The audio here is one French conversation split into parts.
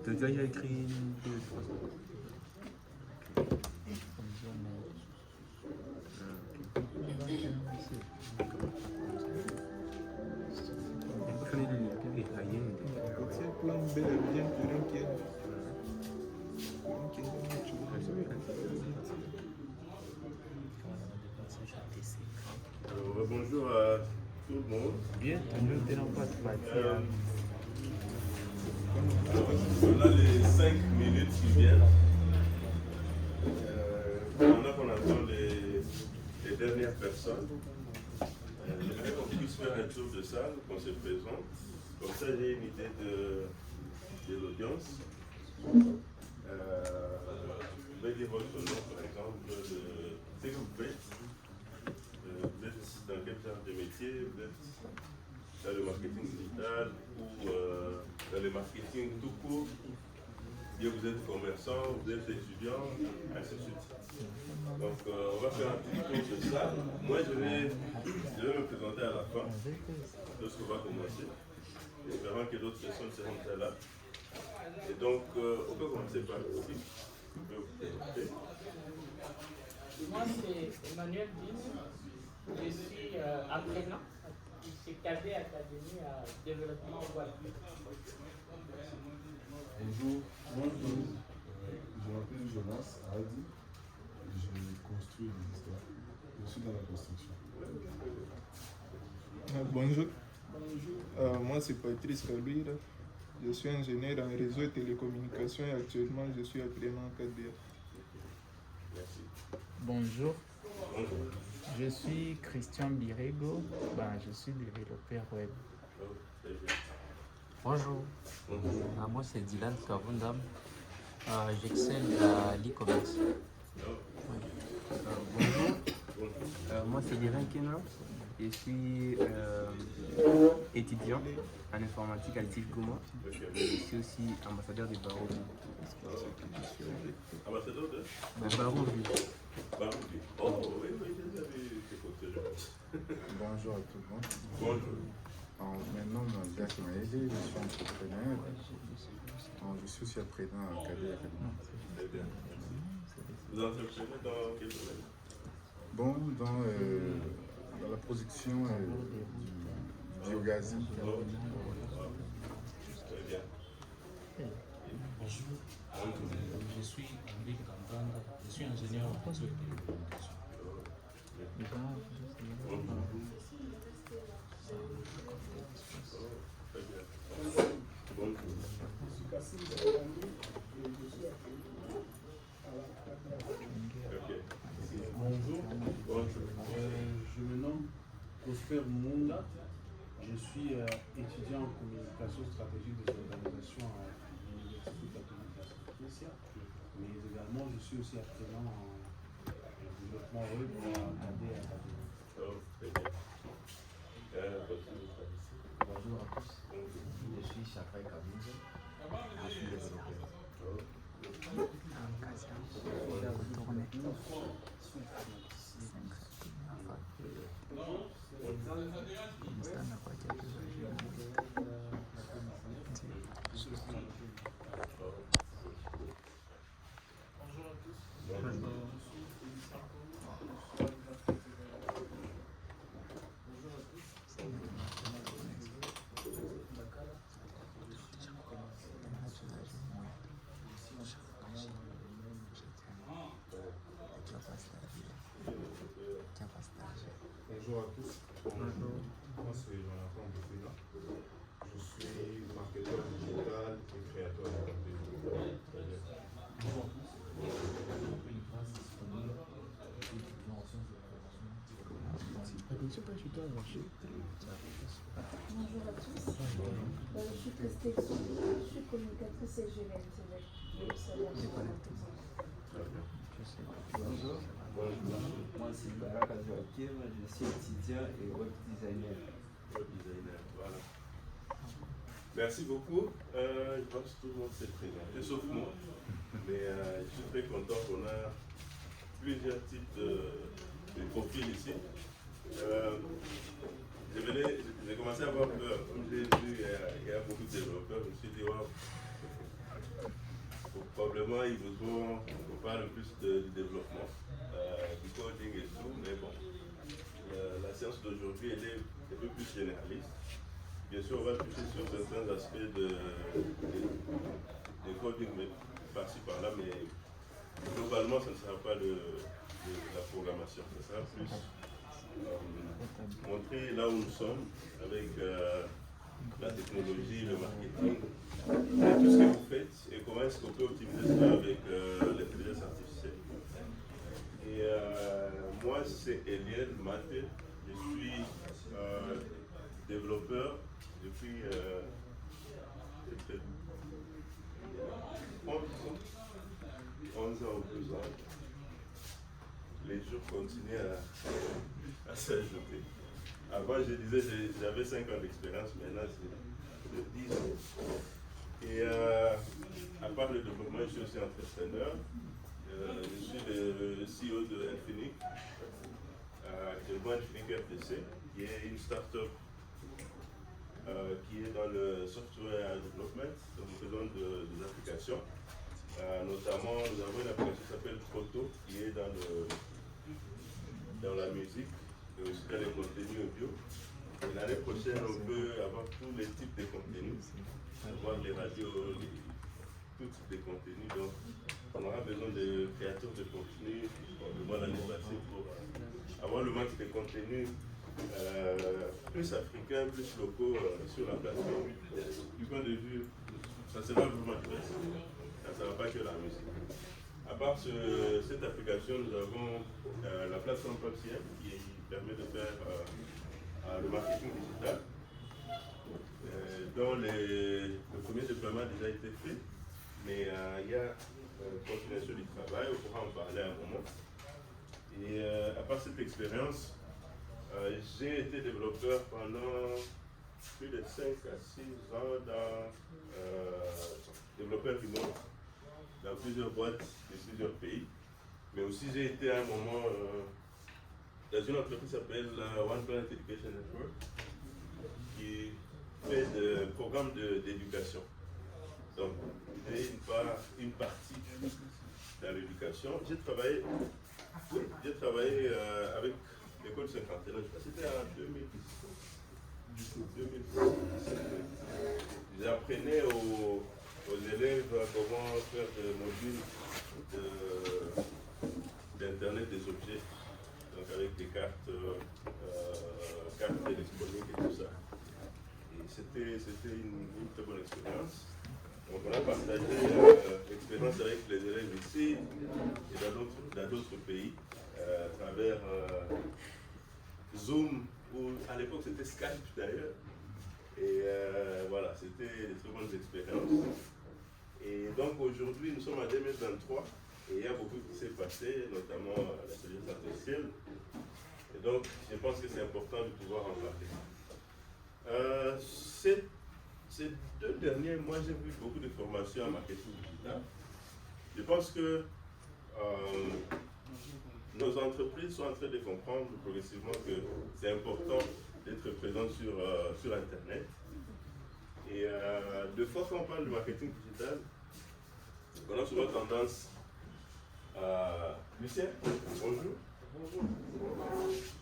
Tu as déjà écrit deux fois. Bonjour à tout le monde. Bien, On a les 5 minutes qui viennent. Pendant qu'on attend les dernières personnes, j'aimerais qu'on puisse faire un tour de salle, qu'on se présente. Comme ça, j'ai une idée de l'audience. Vous pouvez dire votre nom, par exemple, de ce que vous faites. Vous êtes dans quel genre de métier? Vous êtes dans le marketing digital ou dans le marketing tout court? Bien, vous êtes commerçant, vous êtes étudiant, ainsi de suite. Donc, on va faire un petit tour de ça. Moi, je vais me présenter à la fin, lorsqu'on va commencer, espérant que d'autres personnes seront déjà là. Et donc, on peut commencer par ici. Vous pouvez vous présenter. Moi, c'est Emmanuel Diz. Je suis apprenant. C'est cadet Académie à développement Guadeloupe. Bonjour, je m'appelle Jonas Hardy. Je construis des histoires. Je suis dans la construction. Bonjour. Moi, c'est Patrice Kalouira. Je suis ingénieur en réseau et télécommunications et actuellement, je suis apprenant en KDF. Merci. Bonjour, Bonjour. je suis Christian Birego, je suis développeur web. Oh, très bien. Bonjour, Bonjour. moi c'est Dylan Kavundam. J'excelle à l'e-commerce. Oh, Bonjour, bonjour. moi c'est Dylan Kenra. Je suis étudiant en informatique à l'ITIF Goma. Je suis aussi ambassadeur des Barreaux. Ambassadeur de Barreaux. Baroubi. Oh, oui, j'ai vu tes photos. Bonjour à tout le monde. Bonjour. Je me nomme Jacques Maëlé, je suis entrepreneur. Je suis aussi apprenant à Cadet Académie. Très bien, merci. Vous entreprenez dans quel domaine? Bon, dans la production du biogaz. Oh, très bien. Bonjour, je suis Henri Kambanda, je suis ingénieur en réseau et télécommunications. Très bien. Bonjour. Ok. Bonjour, Bonjour. je me nomme Prosper Mounda, je suis étudiant en communication stratégique des organisations à l'Université catholique de Saint-Christian, mais également je suis aussi apprenant en développement web à Cadet Académie. Oh, très bien. Bonjour à tous, je suis Chakray Kabinzo, je suis développeur. Bonjour à tous. Moi c'est Jonathan Bouffina. Je suis marketeur digital et créateur de contenu. Très bien. Bonjour à tous, je m'appelle Nicolas Disponible, je suis étudiant en sciences de l'information. Bonjour à tous, je suis Christelle Souli, je suis communicatrice SGVM TV. Bonjour, moi c'est Baraka Joakim, je suis étudiant et web designer. Web designer, voilà. Merci beaucoup. Je pense que tout le monde s'est présenté, sauf moi. Mais je suis très content qu'on a plusieurs types de profils ici. J'ai commencé à avoir peur. Comme j'ai vu, il y a beaucoup de développeurs. Je me suis dit, waouh, probablement ils voudront qu'on parle plus du développement, du coding et tout, mais bon, la séance d'aujourd'hui elle est un peu plus généraliste. Bien sûr, on va toucher sur certains aspects de coding, mais par-ci par-là, mais globalement, ça ne sera pas de la programmation, ça sera plus montrer là où nous sommes avec la technologie, le marketing, et tout ce que vous faites et comment est-ce qu'on peut optimiser ça avec l'intelligence artificielle. Et moi, c'est Eliel Maté, je suis développeur depuis 11 ans ou 12 ans. Les jours continuent à s'ajouter. Avant, je disais j'avais 5 ans d'expérience, maintenant c'est 10 ans. Et à part le développement, je suis aussi entrepreneur. Je suis le CEO de Infinix, actuellement Infinix RTC, qui est une start-up qui est dans le software development. Donc nous faisons des applications. Notamment, nous avons une application qui s'appelle Proto, qui est dans la musique et aussi dans les contenus audio. Et l'année prochaine, on peut avoir tous les types de contenus, avoir les radios, tout type de contenus. Donc, on aura besoin de créateurs de contenu, probablement l'année passée, pour avoir le max de contenus plus africains, plus locaux sur la plateforme. Du point de vue, ça sera vraiment divers. Ça ne sera pas que la musique. À part cette application, nous avons la plateforme PubCM qui permet de faire le marketing digital, dont le premier déploiement a déjà été fait, mais il y a continuation du travail, on pourra en parler à un moment. Et à part cette expérience, j'ai été développeur pendant plus de 5 à 6 ans dans développeur remote dans plusieurs boîtes de plusieurs pays. Mais aussi j'ai été à un moment dans une entreprise qui s'appelle One Planet Education Network, qui fait des programmes d'éducation. Donc j'ai une partie dans l'éducation. J'ai travaillé avec l'école cinquantenaire, je crois que c'était en 2017. J'apprenais aux élèves comment faire des modules d'internet des objets, donc avec des cartes électroniques et tout ça. Et c'était une très bonne expérience. Donc on a partagé l'expérience avec les élèves ici et dans d'autres pays à travers Zoom, ou à l'époque c'était Skype d'ailleurs. Et voilà, c'était des très bonnes expériences. Et donc aujourd'hui, nous sommes en 2023 et il y a beaucoup qui s'est passé, notamment l'intelligence artificielle. Et donc, je pense que c'est important de pouvoir en parler. Ces 2 derniers mois, j'ai vu beaucoup de formations en marketing digital. Je pense que nos entreprises sont en train de comprendre progressivement que c'est important d'être présent sur Internet. Et deux fois quand on parle de marketing digital, on a souvent tendance à... Lucien, bonjour. Bonjour.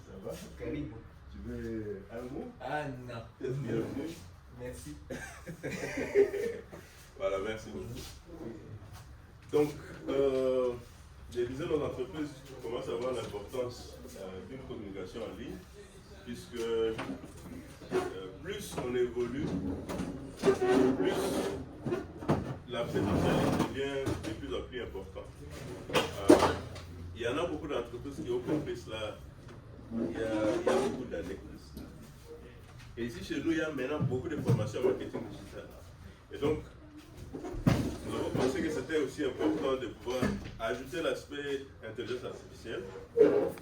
Ça va? Karim. Tu veux un mot? Ah non. Bienvenue. Merci. Voilà, merci beaucoup. Donc, je disais, nos entreprises commencent à voir l'importance d'une communication en ligne, puisque plus on évolue, plus la présentialité devient de plus en plus importante. Il y en a beaucoup d'entreprises qui ont compris cela il y a beaucoup d'années. Et ici chez nous, il y a maintenant beaucoup de formations en marketing digital. Et donc, nous avons pensé que c'était aussi important de pouvoir ajouter l'aspect intelligence artificielle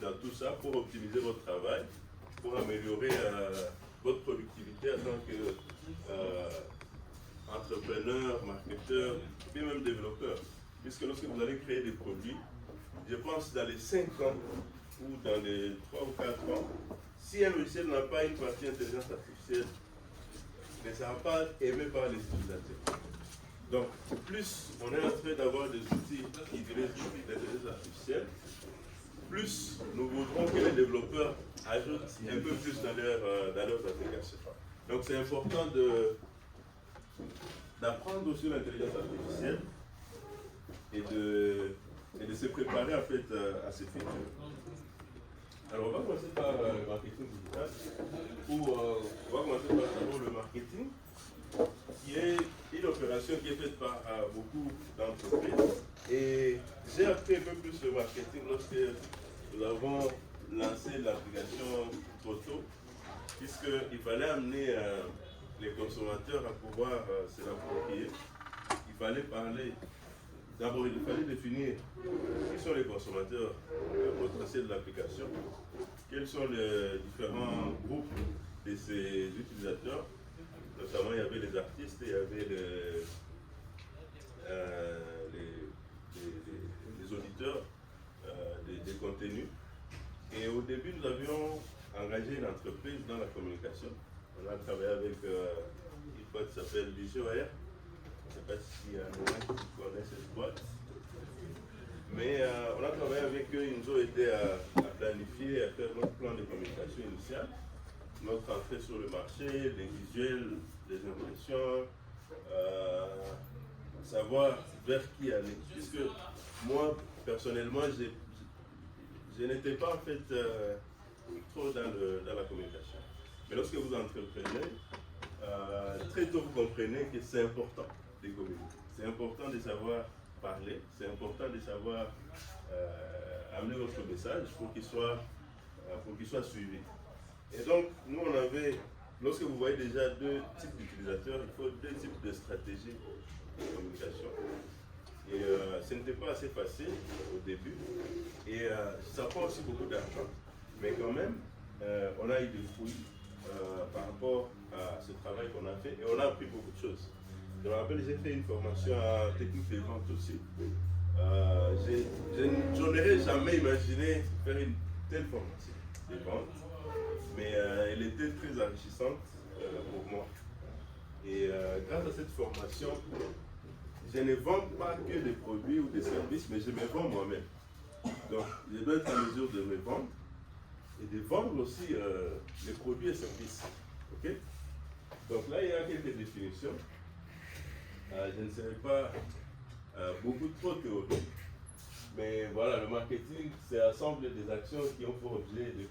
dans tout ça pour optimiser votre travail, pour améliorer votre productivité en tant qu'entrepreneur, marketeur, et même développeur. Puisque lorsque vous allez créer des produits, je pense dans les 5 ans ou dans les 3 ou 4 ans, si un logiciel n'a pas une partie intelligence artificielle, il ne sera pas aimé par les utilisateurs. Donc, plus on est en train d'avoir des outils qui utilisent l'intelligence artificielle, plus nous voudrons que les développeurs ajoutent un peu plus dans leurs applications. Donc, c'est important d'apprendre sur l'intelligence artificielle et de se préparer en fait à ce futur. Alors, on va commencer par le marketing digital, où on va commencer par d'abord le marketing, qui est une opération qui est faite par beaucoup d'entreprises. Et j'ai appris un peu plus le marketing lorsque nous avons lancé l'application Photo, puisqu'il fallait amener les consommateurs à pouvoir se l'approprier. Il fallait parler. D'abord, il fallait définir qui sont les consommateurs potentiels de l'application, quels sont les différents groupes de ces utilisateurs. Notamment, il y avait les artistes, il y avait les auditeurs des contenus. Et au début, nous avions engagé une entreprise dans la communication. On a travaillé avec une boîte qui s'appelle Visio Air. Je ne sais pas s'il y a un qui connaît cette boîte. Mais on a travaillé avec eux, ils nous ont aidé à planifier, à faire notre plan de communication initial, notre entrée sur le marché, les visuels, les impressions, savoir vers qui aller. Puisque moi, personnellement, je n'étais pas en fait trop dans la communication. Mais lorsque vous entreprenez, très tôt vous comprenez que c'est important de communiquer. C'est important de savoir parler, c'est important de savoir amener votre message pour qu'il soit suivi. Et donc, nous on avait, lorsque vous voyez déjà deux types d'utilisateurs, il faut deux types de stratégies de communication. Et ce n'était pas assez facile au début, et ça prend aussi beaucoup d'argent. Mais quand même, on a eu des fruits par rapport à ce travail qu'on a fait, et on a appris beaucoup de choses. Je me rappelle, j'ai fait une formation en technique de vente aussi. Je n'aurais jamais imaginé faire une telle formation de vente, mais elle était très enrichissante pour moi. Et grâce à cette formation, je ne vends pas que des produits ou des services, mais je me vends moi-même. Donc, je dois être en mesure de me vendre et de vendre aussi les produits et services. Okay? Donc là, il y a quelques définitions. Je ne serai pas beaucoup trop théorique, mais voilà, le marketing, c'est l'ensemble des actions qui ont pour objet de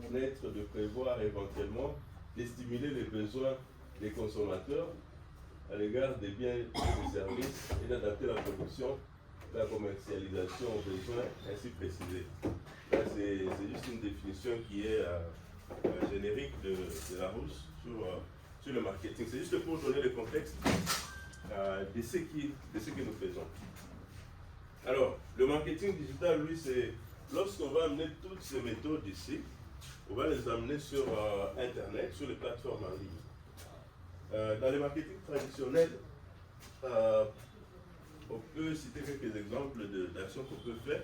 connaître, de prévoir éventuellement, de stimuler les besoins des consommateurs à l'égard des biens et des services et d'adapter la production, la commercialisation aux besoins ainsi précisés. Là, c'est juste une définition qui est générique de Larousse sur le marketing. C'est juste pour donner le contexte de ce que nous faisons. Alors, le marketing digital, lui, c'est lorsqu'on va amener toutes ces méthodes ici, on va les amener sur Internet, sur les plateformes en ligne. Dans le marketing traditionnel, on peut citer quelques exemples d'actions qu'on peut faire.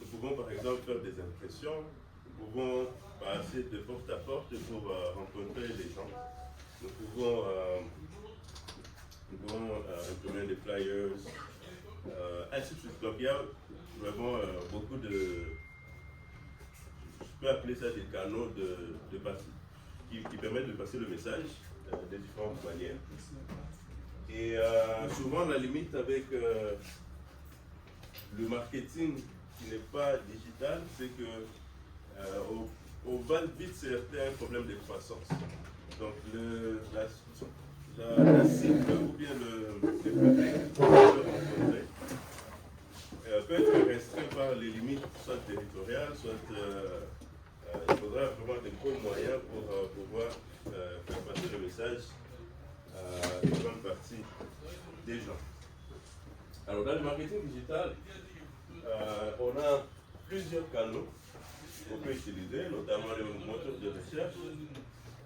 Nous pouvons par exemple faire des impressions, nous pouvons passer de porte à porte pour rencontrer les gens. Nous pouvons imprimer des flyers, ainsi de suite. Donc il y a vraiment beaucoup de, je peux appeler ça des canaux qui permettent de passer le message de différentes manières. Et souvent la limite avec le marketing qui n'est pas digital, c'est que on va vite se heurter à un problème de croissance. Donc la cible ou bien le public qu'on peut rencontrer peut être restreint par les limites soit territoriales, soit il faudra vraiment des gros moyens pour pouvoir faire passer le message à une grande partie des gens. Alors dans le marketing digital, on a plusieurs canaux qu'on peut utiliser, notamment les moteurs de recherche.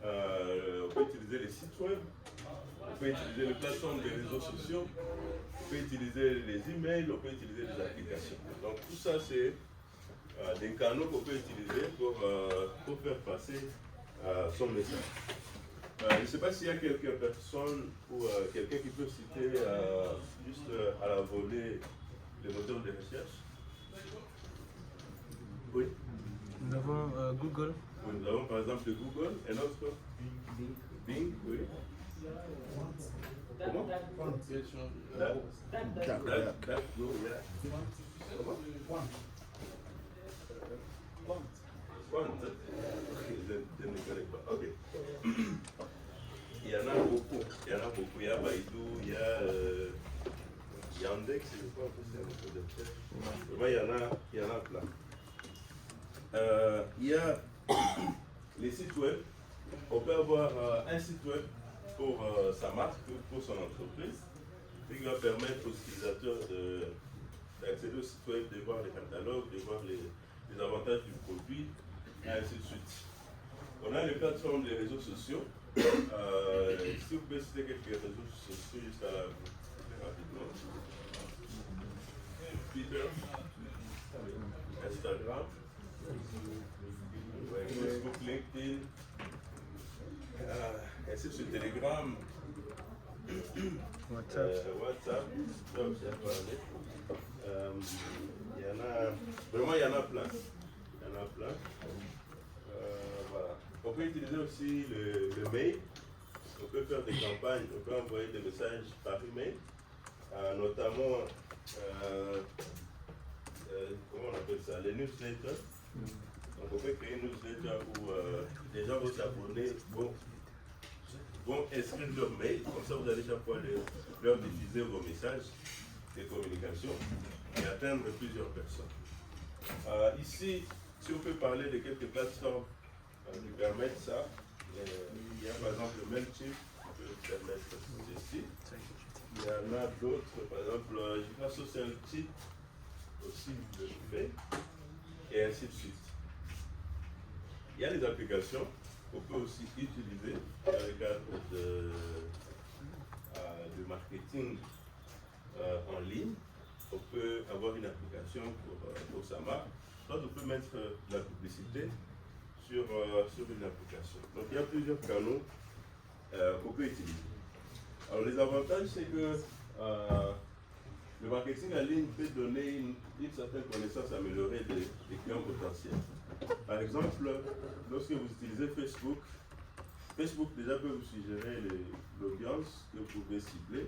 On peut utiliser les sites web, on peut utiliser les plateformes des réseaux sociaux, on peut utiliser les emails, on peut utiliser des applications. Donc tout ça c'est des canaux qu'on peut utiliser pour faire passer son message. Je ne sais pas s'il y a quelques personnes ou quelqu'un qui peut citer juste à la volée les moteurs de recherche. Oui. Nous avons Google. Oui, nous avons par exemple Google, un autre Bing, oui. Comment? DuckDuckGo, yeah. Comment? Quant. Je ne connais pas. Ok. Il y en a beaucoup. Il y a Baidu, il y a Yandex, je crois que c'est un peu de tête. Vraiment, il y en a plein. Il y a les sites web. On peut avoir un site web pour sa marque, pour son entreprise, ce qui va permettre aux utilisateurs d'accéder au site web, de voir les catalogues, de voir les avantages du produit, et ainsi de suite. On a les plateformes des réseaux sociaux. Si vous pouvez citer quelques réseaux sociaux juste rapidement. Twitter, Instagram, Facebook, LinkedIn, ainsi de suite, Telegram, WhatsApp, il y en a plein. Voilà. On peut utiliser aussi le mail. On peut faire des campagnes, on peut envoyer des messages par email, notamment, comment on appelle ça, les newsletters. Donc on peut créer une newsletter où les gens vont s'abonner, vont inscrire leur mail, comme ça vous allez chaque fois leur diffuser vos messages de communication et atteindre plusieurs personnes. Ici, si on peut parler de quelques plateformes qui permettent ça, il y a par exemple le MailChimp qui peut permettre ceci. Il y en a d'autres, par exemple, je crois SocialChit aussi le fait, et ainsi de suite. Il y a des applications qu'on peut aussi utiliser dans le cadre de marketing en ligne. On peut avoir une application pour sa marque. Soit on peut mettre de la publicité sur une application. Donc il y a plusieurs canaux qu'on peut utiliser. Alors les avantages, c'est que le marketing en ligne peut donner une certaine connaissance améliorée des clients potentiels. Par exemple, lorsque vous utilisez Facebook, Facebook déjà peut vous suggérer l'audience que vous pouvez cibler,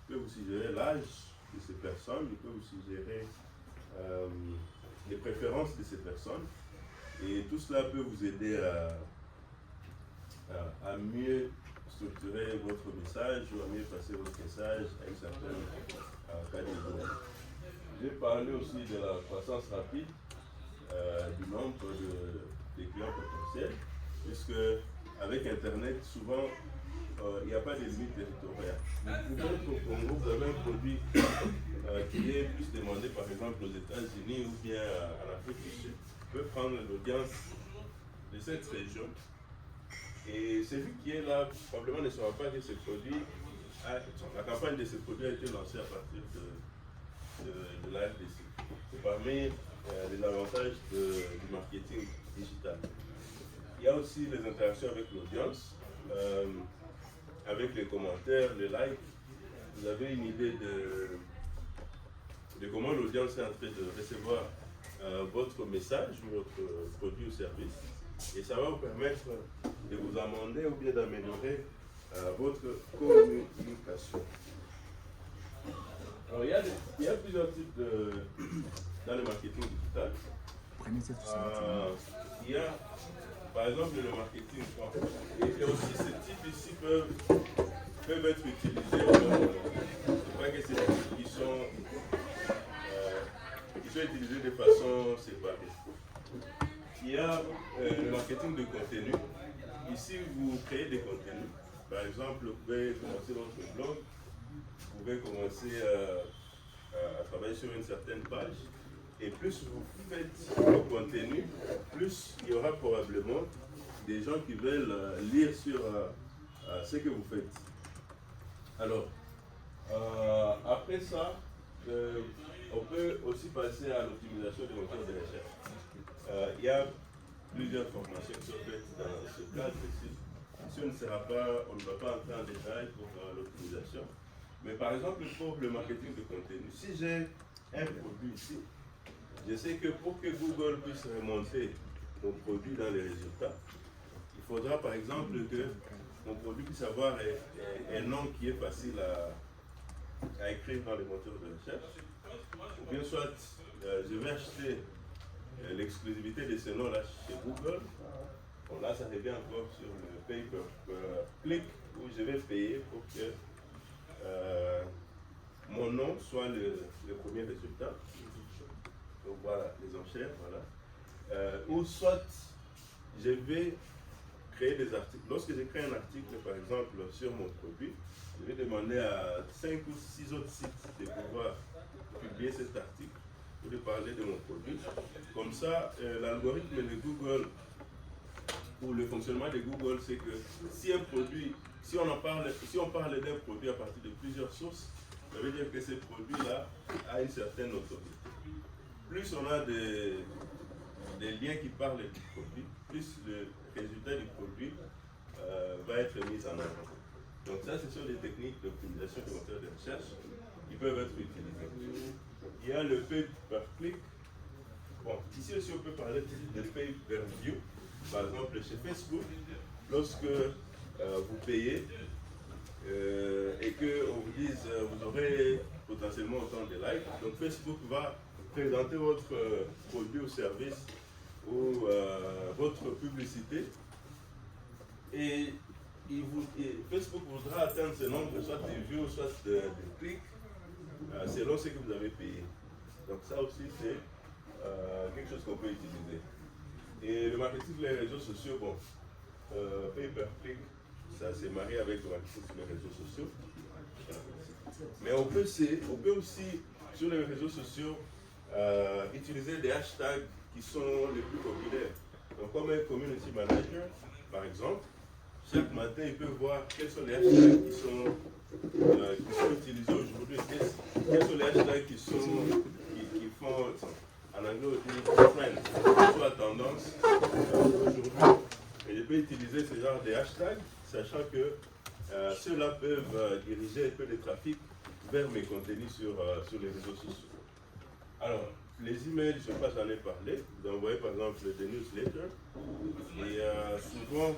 peut vous suggérer l'âge de ces personnes, il peut vous suggérer les préférences de ces personnes. Et tout cela peut vous aider à mieux structurer votre message ou à mieux passer votre message à une certaine catégorie. J'ai parlé aussi de la croissance rapide du nombre de clients potentiels, puisque avec Internet, souvent, il n'y a pas de limite territoriale. Vous pouvez être au Congo, vous avez un produit qui est plus demandé par exemple aux États-Unis ou bien en Afrique du Sud. Vous pouvez prendre l'audience de cette région et celui qui est là probablement ne saura pas que ce produit, la campagne de ce produit a été lancée à partir de la RDC. C'est parmi les avantages du marketing digital. Il y a aussi les interactions avec l'audience, avec les commentaires, les likes. Vous avez une idée de comment l'audience est en train de recevoir votre message, votre produit ou service. Et ça va vous permettre de vous amender ou bien d'améliorer votre communication. Alors, il y a plusieurs types dans le marketing digital. Il y a, par exemple, le marketing. Et aussi, ces types ici peuvent être utilisés. Je crois que c'est des types qui sont utilisés de façon séparée. Il y a le marketing de contenu. Ici, vous créez des contenus. Par exemple, vous pouvez commencer votre blog. Vous pouvez commencer à travailler sur une certaine page. Et plus vous faites le contenu, plus il y aura probablement des gens qui veulent lire sur ce que vous faites. Alors, après ça, on peut aussi passer à l'optimisation des moteurs de recherche. Il y a plusieurs formations qui sont faites dans ce cadre ici ici on ne va pas entrer en détail pour l'optimisation. Mais par exemple, pour le marketing de contenu, si j'ai un produit ici, je sais que pour que Google puisse remonter mon produit dans les résultats, il faudra par exemple que mon produit puisse avoir un nom qui est facile à écrire dans les moteurs de recherche. Ou bien soit, je vais acheter l'exclusivité de ce nom-là chez Google. Bon, là, ça revient encore sur le pay-per-click où je vais payer pour que mon nom soit le premier résultat. Donc voilà, les enchères, voilà. Ou soit, je vais créer des articles. Lorsque je crée un article, par exemple, sur mon produit, je vais demander à 5 ou 6 autres sites de pouvoir publier cet article ou de parler de mon produit. Comme ça, l'algorithme de Google ou le fonctionnement de Google, c'est que si un produit, si on parle d'un produit à partir de plusieurs sources, ça veut dire que ce produit-là a une certaine autorité. Plus on a des liens qui parlent du produit, plus le résultat du produit va être mis en avant. Donc ça, ce sont des techniques d'optimisation des moteurs de recherche qui peuvent être utilisées. Il y a le pay per click. Bon, ici aussi on peut parler de pay per view. Par exemple, chez Facebook, lorsque vous payez et qu'on vous dise vous aurez potentiellement autant de likes, donc Facebook va présenter votre produit ou service ou votre publicité et Facebook voudra atteindre ce nombre soit de views, soit de clics selon ce que vous avez payé. Donc ça aussi c'est quelque chose qu'on peut utiliser. Et le marketing sur les réseaux sociaux, bon, pay per click, ça s'est marié avec le marketing sur les réseaux sociaux. Mais on peut aussi, sur les réseaux sociaux, utiliser des hashtags qui sont les plus populaires. Donc comme un community manager, par exemple, chaque matin, il peut voir quels sont les hashtags qui sont utilisés aujourd'hui, quels sont les hashtags qui font... En anglais, on dit trend, soit tendance aujourd'hui. Et je peux utiliser ce genre de hashtags, sachant que ceux-là peuvent diriger un peu de trafic vers mes contenus sur les réseaux sociaux. Alors, les emails, je ne sais pas, j'en ai parlé. Vous envoyez par exemple des newsletters. Et souvent,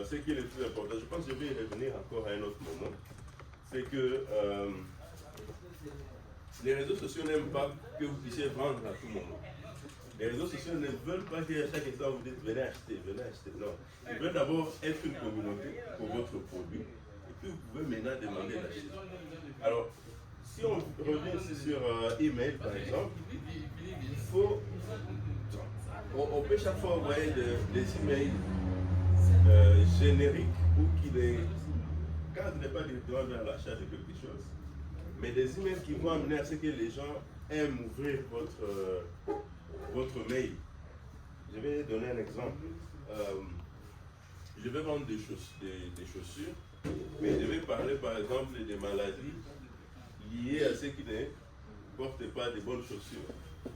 ce qui est le plus important, je pense que je vais y revenir encore à un autre moment, c'est que les réseaux sociaux n'aiment pas que vous puissiez vendre à tout moment. Les réseaux sociaux ne veulent pas qu'à chaque instant vous dites venez acheter, venez acheter. Non. Ils veulent d'abord être une communauté pour votre produit et puis vous pouvez maintenant demander d'acheter. Alors, si on revient ici sur email par exemple, il faut. On peut chaque fois envoyer des emails génériques ou qui ne cadrent pas directement vers l'achat de quelque chose. Mais des emails qui vont amener à ce que les gens aiment ouvrir votre mail. Je vais donner un exemple. Je vais vendre des chaussures, mais je vais parler par exemple des maladies liées à ceux qui ne portent pas de bonnes chaussures.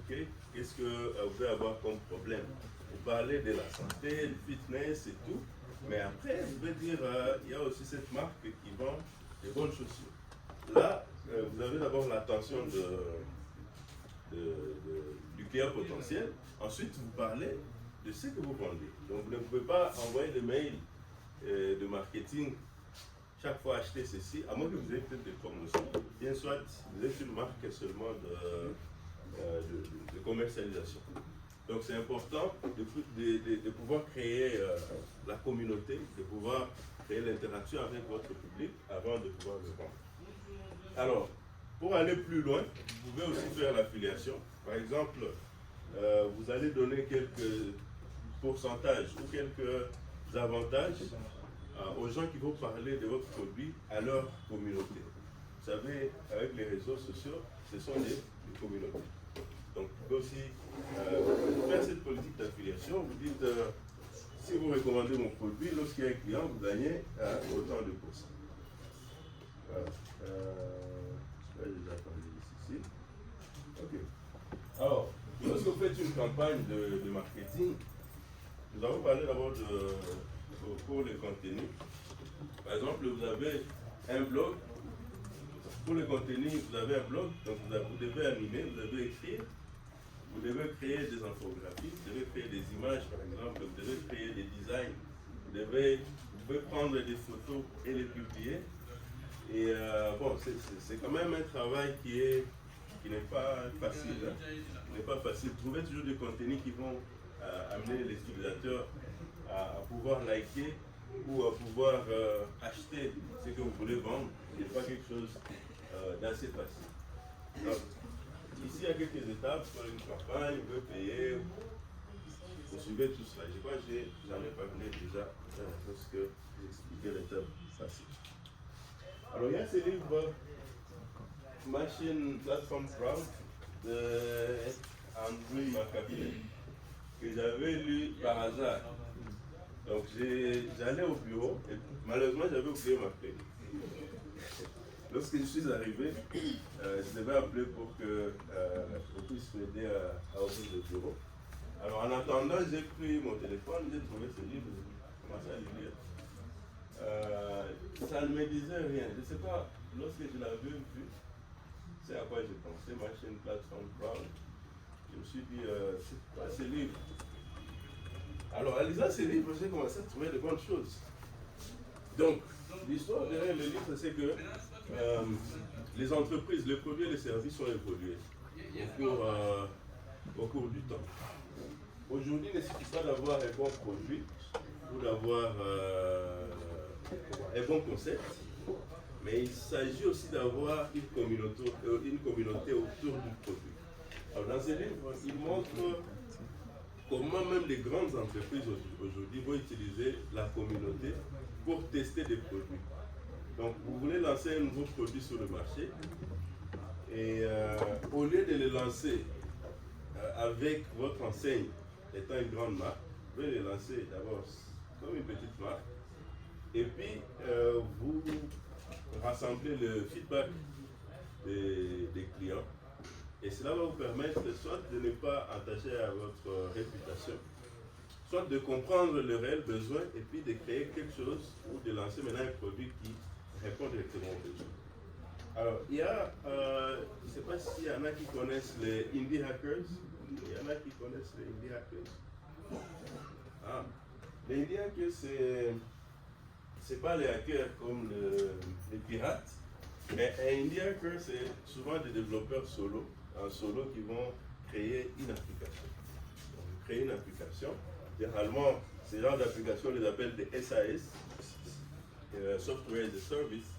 Okay? Qu'est-ce que vous pouvez avoir comme problème? Vous parlez de la santé, du fitness et tout, mais après, vous pouvez dire il y a aussi cette marque qui vend des bonnes chaussures. Là, vous avez d'abord l'attention du client potentiel. Ensuite, vous parlez de ce que vous vendez. Donc, vous ne pouvez pas envoyer des mails de marketing chaque fois acheter ceci, à moins que vous ayez peut-être des promotions. Bien soit, vous êtes une marque seulement de commercialisation. Donc, c'est important de pouvoir créer la communauté, de pouvoir créer l'interaction avec votre public avant de pouvoir le vendre. Alors, pour aller plus loin, vous pouvez aussi faire l'affiliation. Par exemple, vous allez donner quelques pourcentages ou quelques avantages aux gens qui vont parler de votre produit à leur communauté. Vous savez, avec les réseaux sociaux, ce sont des communautés. Donc, vous pouvez aussi faire cette politique d'affiliation. Vous dites, si vous recommandez mon produit, lorsqu'il y a un client, vous gagnez autant de pourcents. Voilà. Je vais déjà parler ici. Ok. Alors, lorsque vous faites une campagne de marketing, nous avons parlé d'abord pour le contenu. Par exemple, vous avez un blog. Pour le contenu, vous avez un blog, donc vous devez animer, vous devez écrire, vous devez créer des infographies, vous devez créer des images par exemple, vous devez créer des designs, vous pouvez prendre des photos et les publier. Et bon, c'est quand même un travail qui n'est pas facile. N'est pas facile. Trouver toujours des contenus qui vont amener les utilisateurs à pouvoir liker ou à pouvoir acheter ce que vous voulez vendre n'est pas quelque chose d'assez facile. Donc, ici, il y a quelques étapes pour une campagne, vous pouvez payer, vous suivez tout cela. Je crois que j'en ai parlé déjà lorsque j'expliquais l'étape facile. Alors, il y a ce livre Machine Platform Proud de Andrew McAfee que j'avais lu par hasard. Donc j'allais au bureau et malheureusement j'avais oublié ma clé. Lorsque je suis arrivé, je devais appeler pour que je puisse m'aider à ouvrir le bureau. Alors en attendant, j'ai pris mon téléphone, j'ai trouvé ce livre, j'ai commencé à le lire. Ça ne me disait rien. Je ne sais pas, lorsque je l'avais vu, c'est à quoi j'ai pensé, Machine Platform Proud. Je me suis dit, c'est quoi ce livre? Alors, en lisant ce livre, j'ai commencé à trouver de bonnes choses. Donc, l'histoire derrière le livre, c'est que les entreprises, les produits et les services ont évolué au cours du temps. Aujourd'hui, il ne suffit pas d'avoir un bon produit ou d'avoir un bon concept, mais il s'agit aussi d'avoir une communauté autour du produit. Alors, dans ce livre, il montre comment même les grandes entreprises aujourd'hui vont utiliser la communauté pour tester des produits. Donc, vous voulez lancer un nouveau produit sur le marché et au lieu de le lancer avec votre enseigne étant une grande marque, vous pouvez le lancer d'abord comme une petite marque et puis vous rassemblez le feedback des clients. Et cela va vous permettre soit de ne pas attacher à votre réputation, soit de comprendre le réel besoin et puis de créer quelque chose ou de lancer maintenant un produit qui répond directement aux besoins. Alors, il y a, je ne sais pas s'il y en a qui connaissent les indie hackers. Il y en a qui connaissent les indie hackers. Ah. Les indie hackers, c'est pas les hackers comme les pirates, mais un indie hacker, c'est souvent des développeurs en solo qui vont créer une application. Donc, créer une application. Généralement, ces genres d'applications, on les appelle des SAS, Software as a Service.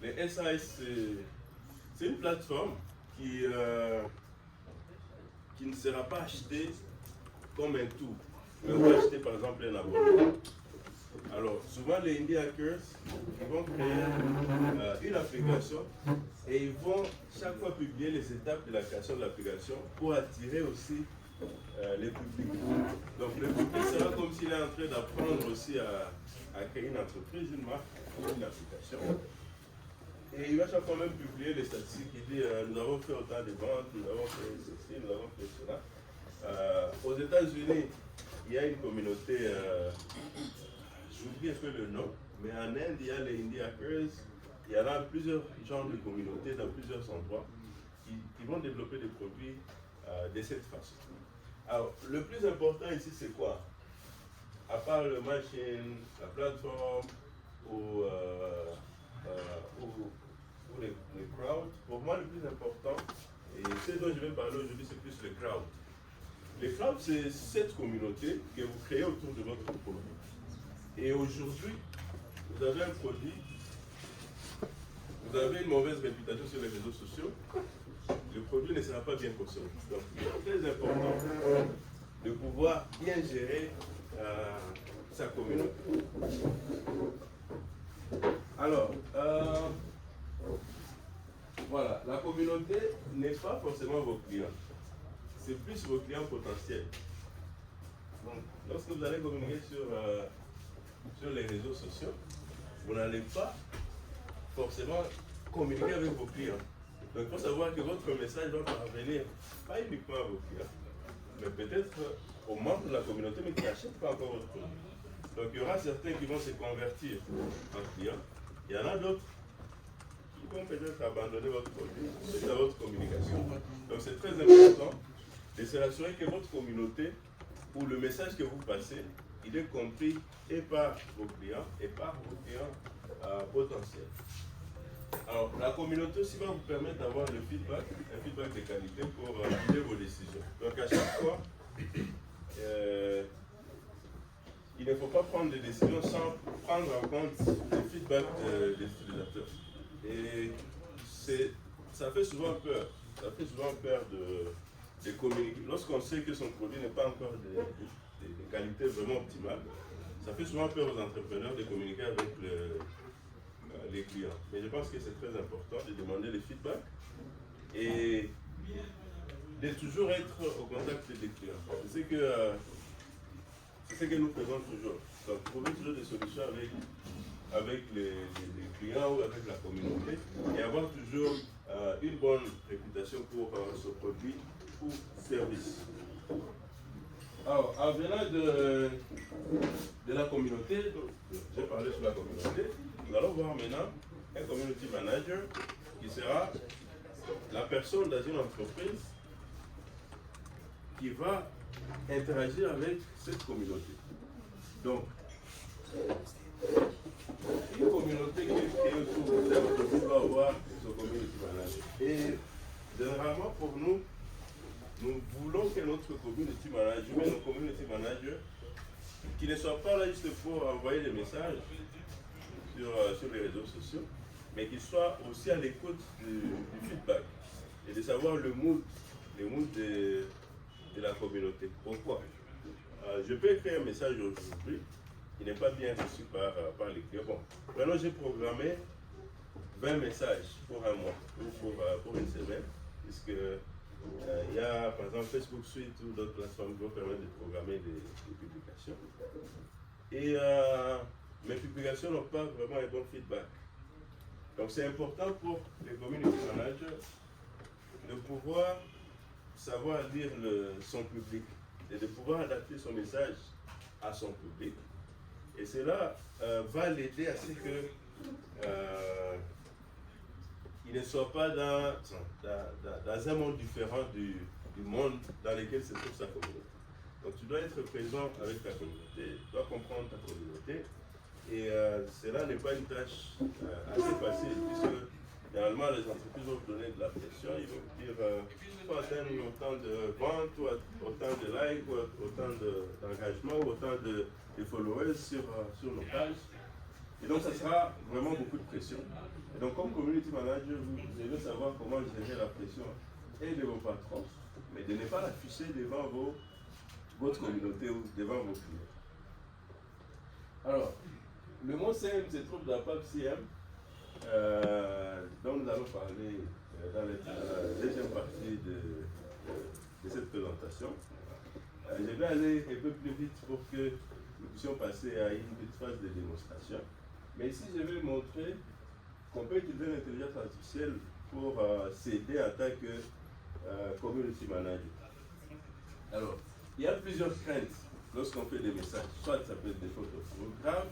Les SAS, c'est une plateforme qui ne sera pas achetée comme un tout. Mais on va acheter par exemple un abonnement. Alors, souvent les indie hackers, ils vont créer une application et ils vont chaque fois publier les étapes de la création de l'application pour attirer aussi les publics. Donc le public sera comme s'il est en train d'apprendre aussi à créer une entreprise, une marque, une application. Et il va chaque fois même publier les statistiques. Il dit nous avons fait autant de ventes, nous avons fait ceci, nous avons fait cela. Aux États-Unis, il y a une communauté, j'oublie un peu le nom, mais en Inde, il y a les indie hackers. Il y en a plusieurs genres de communautés dans plusieurs endroits qui vont développer des produits de cette façon. Alors, le plus important ici, c'est quoi? À part le machine, la plateforme ou les crowds, pour moi, le plus important, et ce dont je vais parler aujourd'hui, c'est plus le crowd. Les crowds, c'est cette communauté que vous créez autour de votre produit. Et aujourd'hui, vous avez un produit, vous avez une mauvaise réputation sur les réseaux sociaux, le produit ne sera pas bien consommé. Donc, c'est très important de pouvoir bien gérer sa communauté. Alors, voilà, la communauté n'est pas forcément vos clients, c'est plus vos clients potentiels. Donc, lorsque vous allez communiquer sur les réseaux sociaux, vous n'allez pas forcément communiquer avec vos clients. Donc, il faut savoir que votre message doit parvenir pas uniquement à vos clients, mais peut-être aux membres de la communauté, mais qui n'achètent pas encore votre produit. Donc il y aura certains qui vont se convertir en clients. Il y en a d'autres qui vont peut-être abandonner votre produit suite à votre communication. Donc c'est très important de se rassurer que votre communauté ou le message que vous passez, il est compris et par vos clients et par vos clients potentiels. Alors, la communauté aussi va vous permettre d'avoir un feedback de qualité pour guider vos décisions. Donc, à chaque fois, il ne faut pas prendre des décisions sans prendre en compte le feedback des utilisateurs. Et ça fait souvent peur. Ça fait souvent peur de communiquer. Lorsqu'on sait que son produit n'est pas encore de qualité vraiment optimale, ça fait souvent peur aux entrepreneurs de communiquer avec les clients. Mais je pense que c'est très important de demander les feedbacks et de toujours être au contact des clients. C'est ce que nous faisons toujours. Donc, trouver toujours des solutions avec les clients ou avec la communauté et avoir toujours une bonne réputation pour ce produit ou service. Alors, en venant de la communauté, j'ai parlé sur la communauté, nous allons voir maintenant un community manager qui sera la personne dans une entreprise qui va interagir avec cette communauté. Donc, une communauté qui est autour de l'entreprise va avoir son community manager. Et généralement pour nous, nous voulons que notre community manager, nos community managers, qui ne soient pas là juste pour envoyer des messages sur les réseaux sociaux, mais qui soient aussi à l'écoute du feedback et de savoir le mood de la communauté. Pourquoi? Je peux écrire un message aujourd'hui qui n'est pas bien reçu par les clients. Bon, maintenant j'ai programmé 20 messages pour un mois ou pour une semaine, puisque il y a par exemple Facebook Suite ou d'autres plateformes qui vont permettre de programmer des publications. Et mes publications n'ont pas vraiment un bon feedback. Donc c'est important pour les community managers de pouvoir savoir lire son public et de pouvoir adapter son message à son public. Et cela va l'aider à ce que il ne soit pas dans un monde différent du monde dans lequel se trouve sa communauté. Donc tu dois être présent avec ta communauté, tu dois comprendre ta communauté. Et cela n'est pas une tâche assez facile, puisque généralement les entreprises vont donner de la pression, ils vont dire il faut atteindre autant de ventes, ou autant de likes, ou autant d'engagement, ou autant de followers sur nos pages. Et donc ça sera vraiment beaucoup de pression. Et donc comme community manager, vous devez savoir comment gérer la pression et de vos patrons, mais de ne pas l'afficher devant votre communauté ou devant vos clients. Alors, le mot CM se trouve dans PAP-CM, dont nous allons parler dans la deuxième partie de cette présentation. Je vais aller un peu plus vite pour que nous puissions passer à une petite phase de démonstration. Mais ici, je vais montrer qu'on peut utiliser l'intelligence artificielle pour s'aider en tant que community manager. Alors, il y a plusieurs craintes lorsqu'on fait des messages. Soit ça peut être des photographes,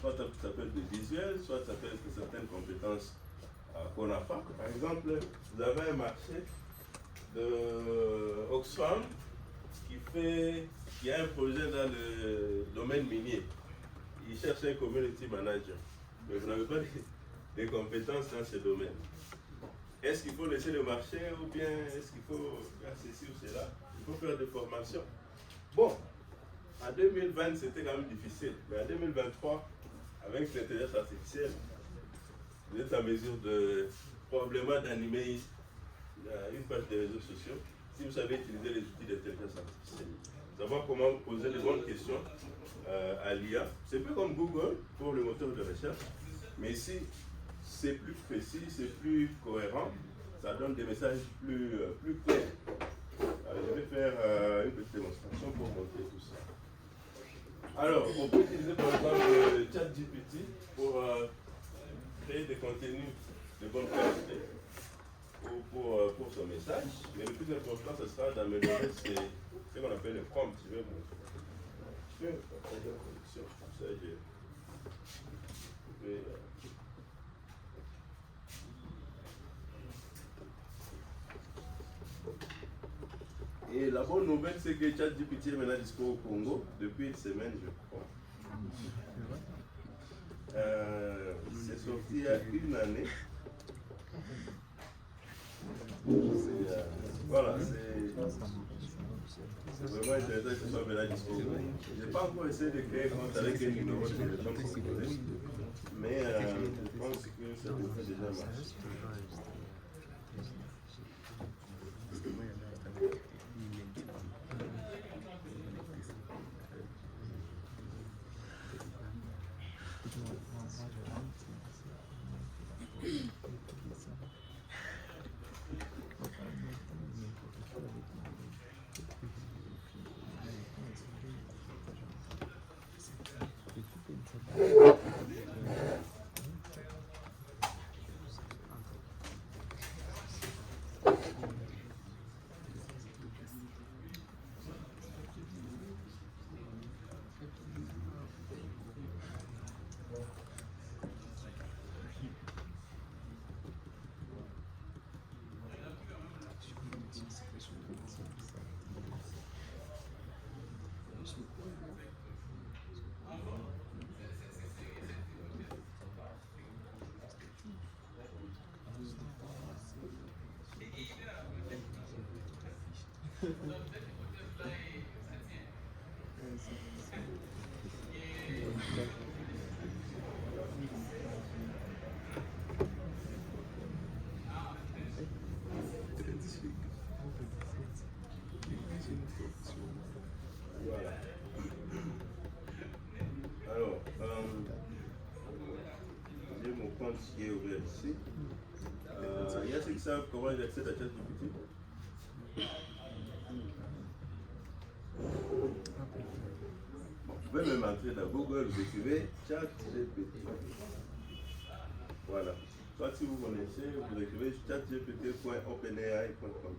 soit ça peut être des visuels, soit ça peut être certaines compétences qu'on n'a pas. Par exemple, vous avez un marché de Oxfam qui a un projet dans le domaine minier. Il cherche un community manager, mais vous n'avez pas des compétences dans ce domaine. Est-ce qu'il faut laisser le marché ou bien est-ce qu'il faut faire ceci ou cela? Il faut faire des formations. Bon, en 2020 c'était quand même difficile, mais en 2023, avec l'intelligence artificielle, vous êtes en mesure de probablement d'animer une page de réseaux sociaux si vous savez utiliser les outils d'intelligence artificielle. Savoir comment poser les bonnes questions à l'IA. C'est peu comme Google pour le moteur de recherche, mais ici c'est plus précis, c'est plus cohérent, ça donne des messages plus clairs. Je vais faire une petite démonstration pour montrer tout ça. Alors, on peut utiliser par exemple ChatGPT pour créer des contenus de bonne qualité pour son message. Mais le plus important, ce sera d'améliorer ce qu'on appelle le prompt. Je vais montrer. fais après la connexion. Ça, j'ai coupé. Et la bonne nouvelle, c'est que ChatGPT est maintenant dispo au Congo depuis une semaine, je crois. C'est sorti il y a une année. Voilà, c'est vraiment intéressant que ce soit maintenant dispo. Je n'ai pas encore essayé de créer un compte avec un numéro de téléphone congolais, mais je pense que ça devrait déjà marcher. Voilà. Alors, j'ai mon compte qui est ouvert ici. Il y a ceux qui savent comment ils accèdent à ChatGPT. Bon, vous pouvez même entrer dans Google, vous écrivez ChatGPT. Voilà. Soit si vous connaissez, vous écrivez chatgpt.openai.com.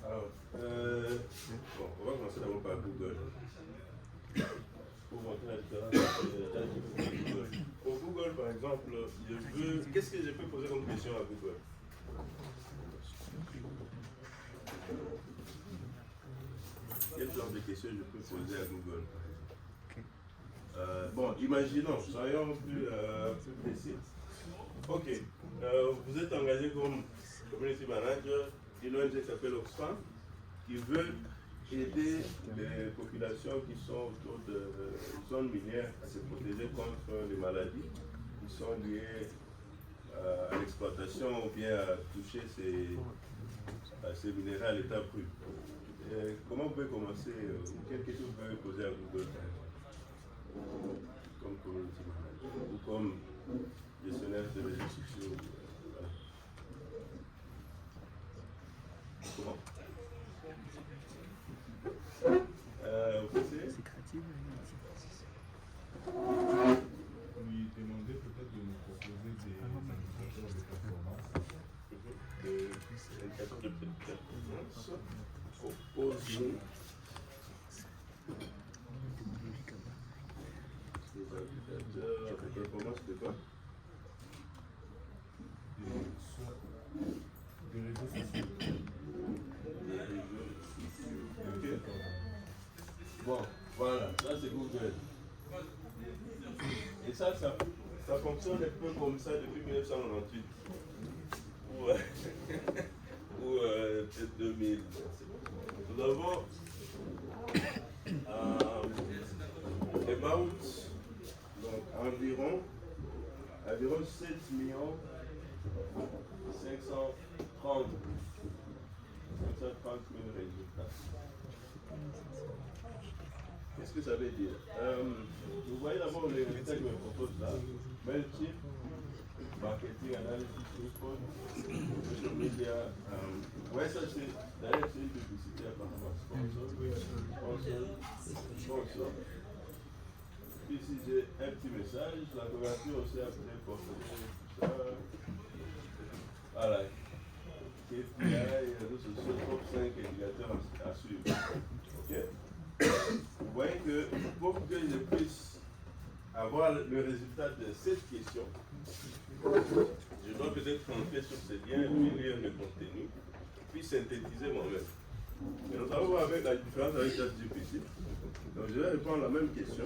Alors, bon, on va commencer d'abord par Google. Pour montrer la différence entre ChatGPT et Google. Pour Google, par exemple, qu'est-ce que je peux poser comme question à Google? Quel genre de questions je peux poser à Google? Bon, imaginons, soyons plus précis. Ok, vous êtes engagé comme community manager d'une ONG qui s'appelle Oxfam, qui veut aider les populations qui sont autour de zones minières à se protéger contre les maladies qui sont liées à l'exploitation ou bien à toucher ces minéraux à l'état brut. Comment vous pouvez commencer? Quelle question vous pouvez poser à Google comme community manager ou comme gestionnaire de réseaux sociaux? Voilà. Comment? C'est créatif. Lui demander peut-être de nous proposer des indicateurs de performance. Des indicateurs de performance. Proposer des indicateurs de performance de quoi? Des réseaux sociaux. Des réseaux sociaux. Ok. Bon, voilà, ça c'est Google. Et ça fonctionne un peu comme ça depuis 1998. Ou peut-être 2000. Nous avons environ 7 millions 530 000 résultats. Qu'est-ce que ça veut dire? Vous voyez d'abord les résultats que je me propose là. Mailchimp, marketing, analysis, report, social media. Ouais, ça c'est d'ailleurs c'est une publicité apparemment. Sponsor. Ici j'ai un petit message, la couverture aussi appelée portfolio, tout ça. Voilà. KPI et réseaux sociaux, top 5 indicateurs à suivre. Ok? Vous voyez que pour que je puisse avoir le résultat de cette question, je dois peut-être rentrer sur ces liens, lire le contenu, puis synthétiser moi-même. Mais nous allons voir avec la différence avec ChatGPT. Donc je vais répondre à la même question,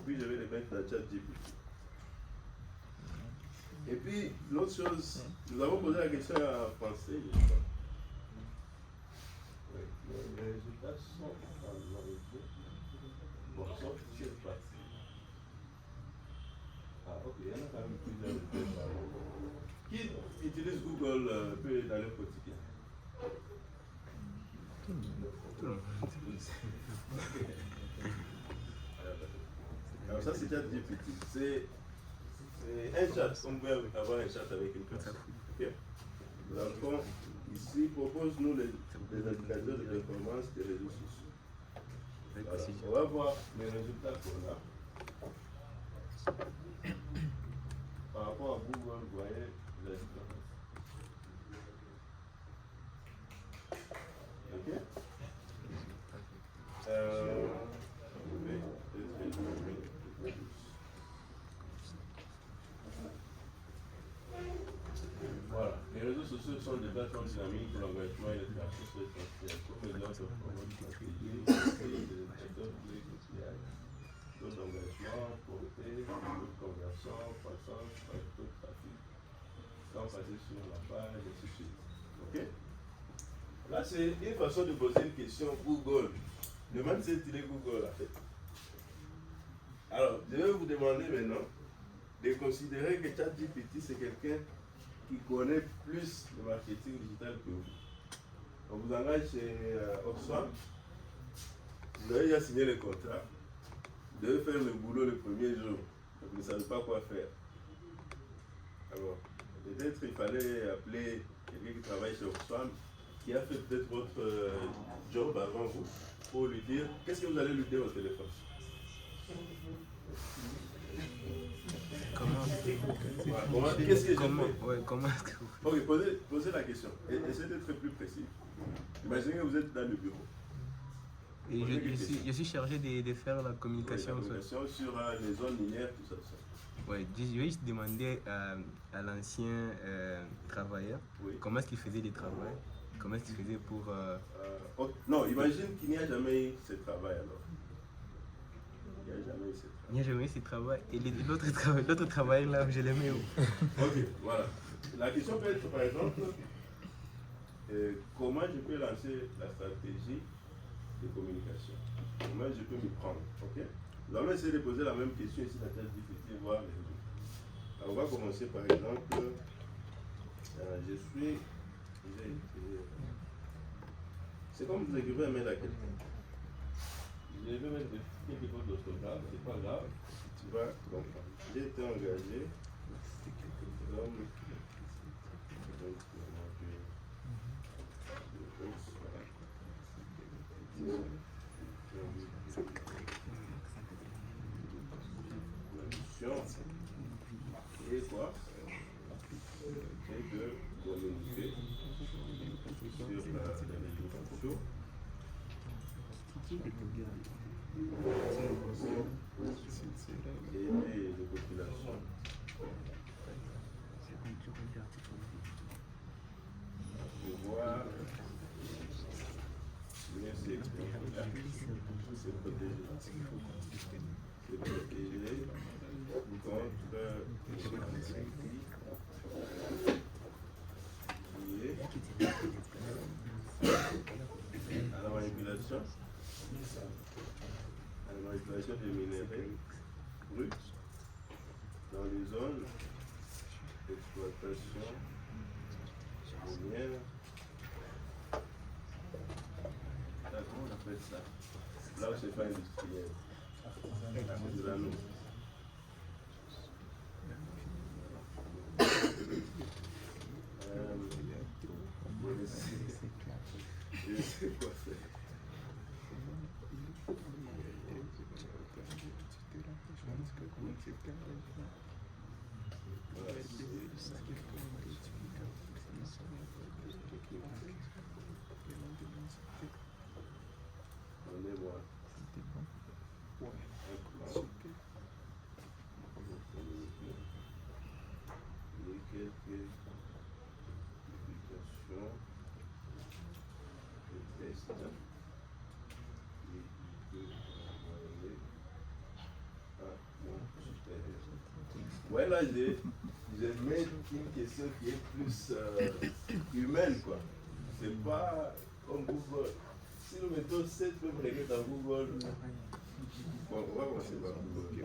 puis je vais les mettre dans ChatGPT. Et puis l'autre chose, nous avons posé la question en français, je crois. Oui, les résultats sont en anglais. Bon, sauf cette partie. Ah, ok, il y en a quand même plusieurs résultats. Qui utilise Google peu dans leur quotidien? Alors ça c'est ChatGPT. C'est un chat, on peut avoir un chat avec une personne. Okay? Dans le fond, ici, propose-nous les indicateurs de performance des réseaux sociaux. Voilà. On va voir les résultats qu'on a. Par rapport à Google, vous voyez la différence. Ok? Voilà, les réseaux sociaux sont des plateformes dynamiques pour l'engagement et l'interaction sur les transferts. Comme les autres formes stratégiques, des indicateurs clés KPI, taux d'engagement, portée, taux de conversion, croissance, taux de trafic, quand passer sur la page, et ainsi de suite. Ok? Là, c'est une façon de poser une question Google. Demande si tu es Google en fait. Alors, je vais vous demander maintenant de considérer que ChatGPT c'est quelqu'un qui connaît plus le marketing digital que vous. On vous engage chez Oxfam, vous avez déjà signé le contrat, vous devez faire le boulot le premier jour, donc vous ne savez pas quoi faire. Alors, peut-être il fallait appeler quelqu'un qui travaille chez Oxfam, qui a fait peut-être votre job avant vous, pour lui dire, qu'est-ce que vous allez lui dire au téléphone? Qu'est-ce que je fais? Ouais, comment est-ce que vous... Ok, posez la question. Essayez d'être plus précis. Imaginez que vous êtes dans le bureau. Et je suis chargé de faire la communication. Oui, la communication sur les zones minières, tout ça. Ouais, je vais juste demander à l'ancien travailleur comment est-ce qu'il faisait le travail, comment est-ce qu'il faisait pour... Non, imagine qu'il n'y a jamais eu ce travail alors. Il n'y a jamais eu ce travail. Et l'autre travail là, je l'ai mis où? Ok, voilà. La question peut être par exemple, comment je peux lancer la stratégie de communication? Comment je peux m'y prendre? Ok? Nous allons essayer de poser la même question ici dans ChatGPT, voir les résultats. On va commencer par exemple, c'est comme vous écrivez un mail à quelqu'un. Je vais mettre quelque chose d'orthographe, c'est pas grave, tu vas comprendre. J'ai été engagé comme et quoi? C'est de communiquer sur les réseaux sociaux. Et de population. De voir mieux s'exprimer, se protéger contre à la manipulation. À la manipulation des minéraux bruts dans les zones d'exploitation minière. Comment on appelle ça? Là où c'est pas industriel. C'est de la noix. Je sais quoi faire. Voilà, Ouais, là, j'ai mis une question qui est plus humaine, quoi. C'est pas comme Google. Si nous mettons 7 requêtes dans Google, bon, on va commencer par Google.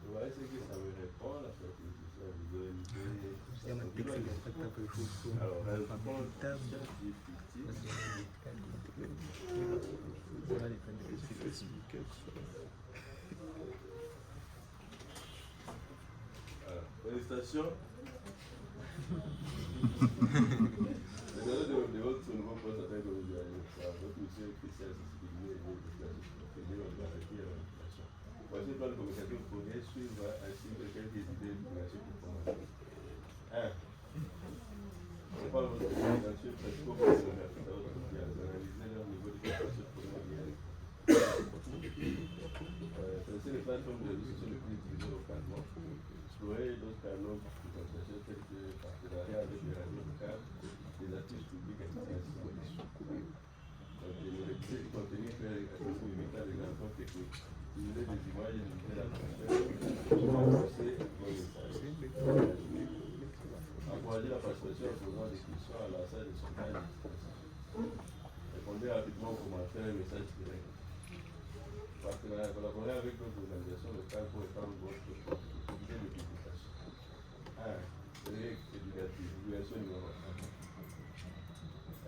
On va essayer que ça me réponde à cette question visualisée. Alors, répondre félicitations. De votre nouveau poste en tant que votre monsieur Christian Sissigné et votre voici le plan de communication pourrait suivre ainsi que quelques idées de communication pour commencer. 1. On parle de votre communication presque analyser leur niveau de communication professionnelle. Choisissez les plateformes de réseaux sociaux les plus utilisées localement. Explorer d'autres canaux de communication tels que partenariat avec les radios locales, des affiches publiques, etc. Rédiger du contenu clair et accessible limitant les grands techniques. Utiliser des images et limiter la renforcer vos messages. Encourager la participation en posant des questions à l'ensemble des sondages. Répondez rapidement aux commentaires et messages directs. Collaborer avec d'autres organisations locales pour étendre votre activité de publication. 1. Éducation numéro 1.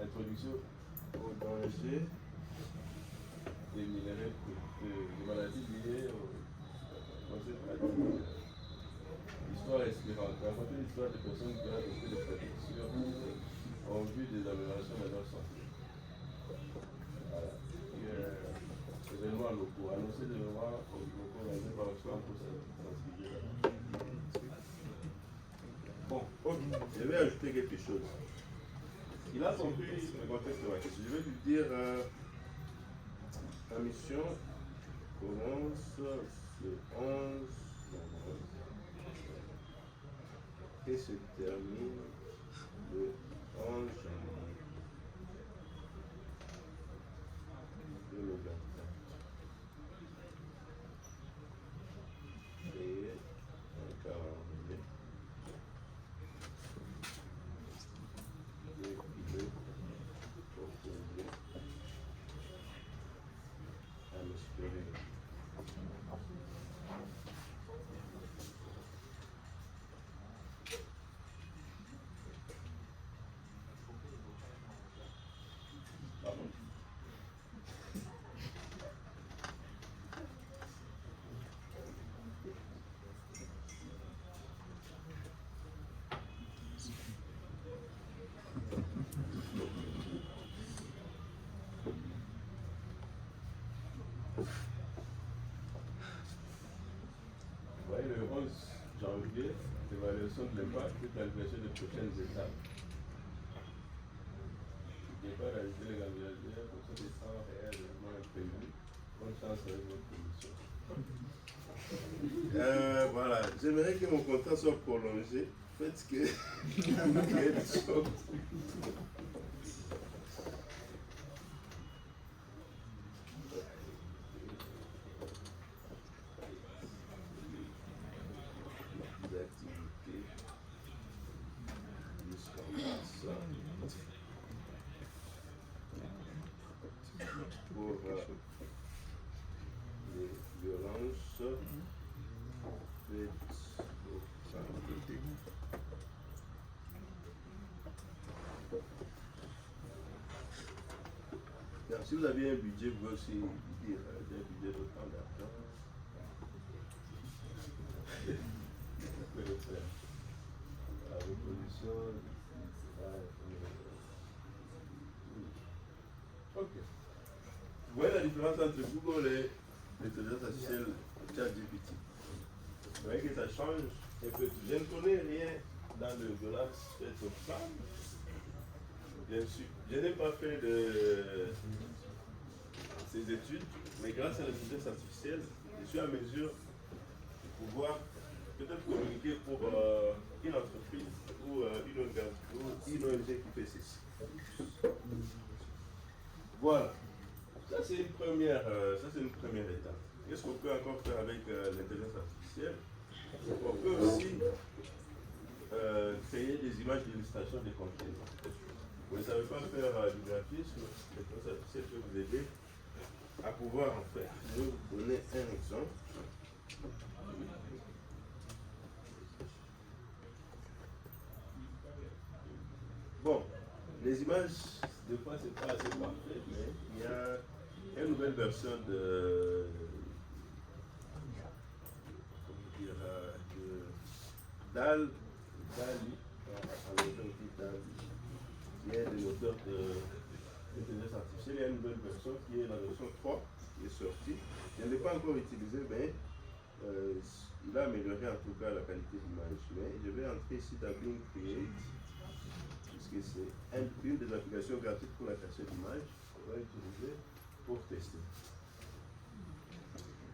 Introduction au danger des minéraux, des maladies liées au concept pratique. Histoire inspirante. Raconter l'histoire des personnes qui ont adopté des pratiques sûres en vue des améliorations de leur santé. Voilà. Événements locaux. Annoncer des événements locaux organisés par Oxfam pour sensibiliser. Bon, ok. Je vais ajouter quelque chose. Il a compris le contexte de ma question. Je vais lui dire la mission commence le 11 novembre et se termine le 11 janvier 2024. Et un calendrier. Le 11 janvier, l'évaluation de l'impact et planification des prochaines étapes. Je n'ai pas réalisé les candidatures pour ce dessin réellement imprévu. Bonne chance avec votre commission. Voilà, j'aimerais que mon contrat soit prolongé. Faites que il y ait des choses. Si vous avez un budget, vous pouvez aussi dire un budget d'autant d'argent. Vous pouvez le faire. La reproduction. Ok. Vous voyez la différence entre Google et l'intelligence artificielle ChatGPT. Vous voyez que ça change un peu. Je ne connais rien dans le dollar fait aux femmes. Bien sûr. Je n'ai pas fait ces études, mais grâce à l'intelligence artificielle, je suis à mesure de pouvoir peut-être communiquer pour une entreprise ou une ONG qui fait ceci. Voilà. Ça, c'est une première étape. Qu'est-ce qu'on peut encore faire avec l'intelligence artificielle? On peut aussi créer des images d'illustration des contenus. Vous ne savez pas faire du graphisme, l'intelligence artificielle peut vous aider à pouvoir en faire. Je vais vous donner un exemple. Bon, les images, des fois, c'est pas assez parfait, mais il y a une nouvelle version de DALL-E, qui est le moteur d'intelligence artificielle. Il y a une nouvelle version qui est la version 3 qui est sortie. Je ne l'ai pas encore utilisée, mais il a amélioré en tout cas la qualité d'image. Mais je vais entrer ici dans Bing Create, puisque c'est une des applications gratuites pour la création d'image qu'on va utiliser pour tester.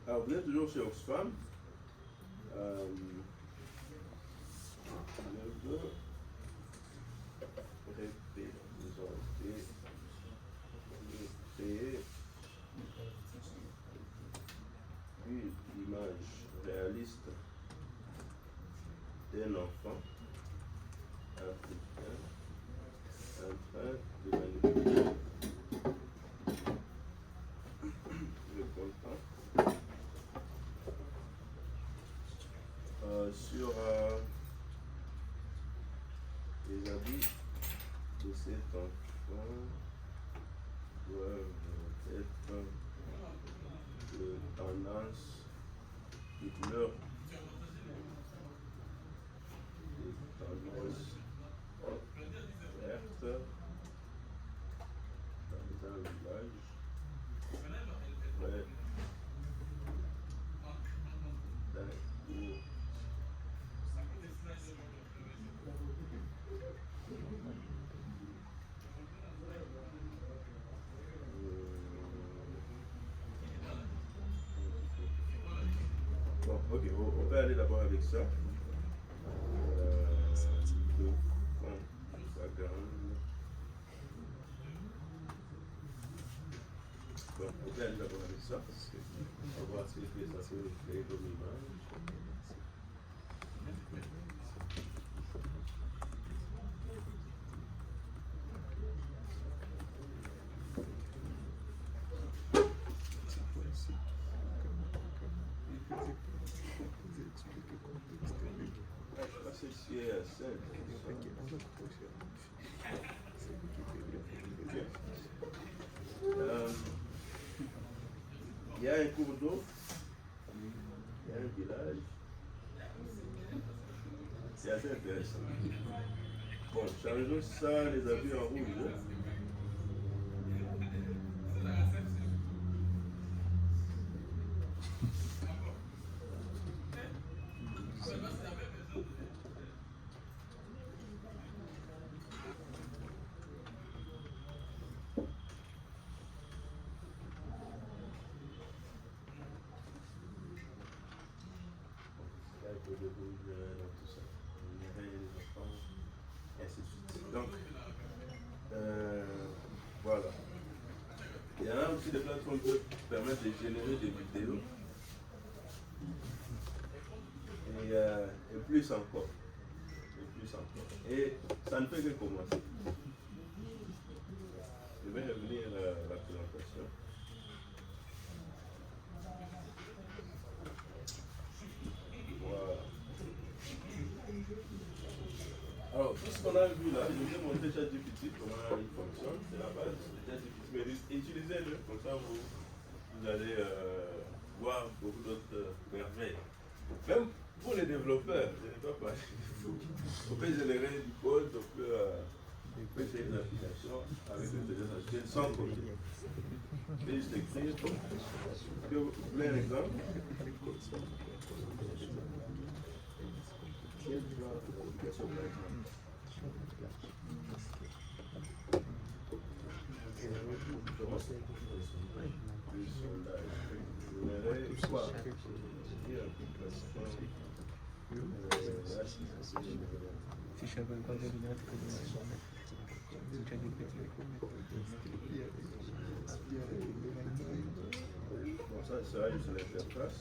Alors, vous êtes toujours chez Oxfam. Je veux créer une image réaliste d'un enfant africain en train de manipuler le content sur les habits de cet enfant doivent être de tendance de couleur de tendance verte dans le village. Ouais. Bon, ok, on peut aller d'abord avec ça. Le fond background. Bon, on peut aller d'abord avec ça. On va voir ce que ça peut créer comme image. Il y a un cours d'eau, il y a un village. C'est assez intéressant. Bon, changeons ça, les avis en rouge. Donc, voilà. Il y en a aussi des plateformes qui permettent de générer des vidéos. Et plus encore. Et ça ne fait que commencer. Je vais revenir à la présentation. Voilà. Alors, tout ce qu'on a vu là, je vais montrer ChatGPT, comment il fonctionne, c'est la base de ChatGPT. Mais utilisez-le, comme ça vous allez voir beaucoup d'autres merveilles. Même pour les développeurs, je n'ai pas parlé de vous. On peut générer du code, on peut créer une application avec l'intelligence artificielle sans coder. Je vais juste écrire. Est-ce que vous voulez un exemple? ça sera juste l'interface.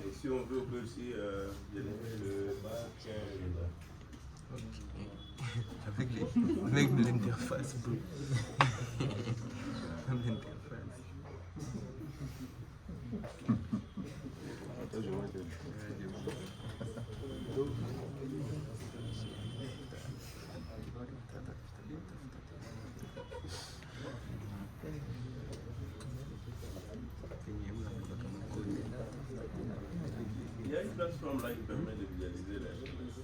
Et si on veut, on peut aussi générer le back-end. Avec l'interface. Il y a une plateforme là qui permet de visualiser les choses.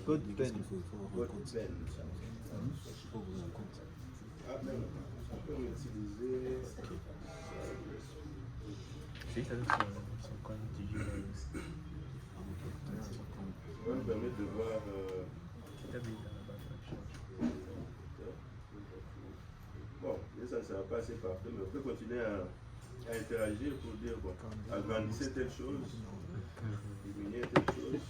CodePen. Ah, même, on peut l'utiliser. C'est ça, son compte du jeu. Ça nous permet de voir. Bon, ça ne sera pas assez parfait, mais on peut continuer à interagir pour dire, bon, agrandissez telle chose, diminuez telle chose.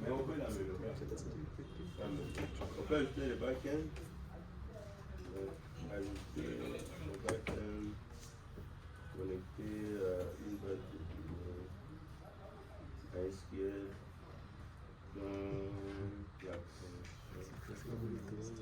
Mais on peut l'améliorer. On peut ajouter le back-end. Ajouter le back-end. Connecter une base de données à SQL dans la juste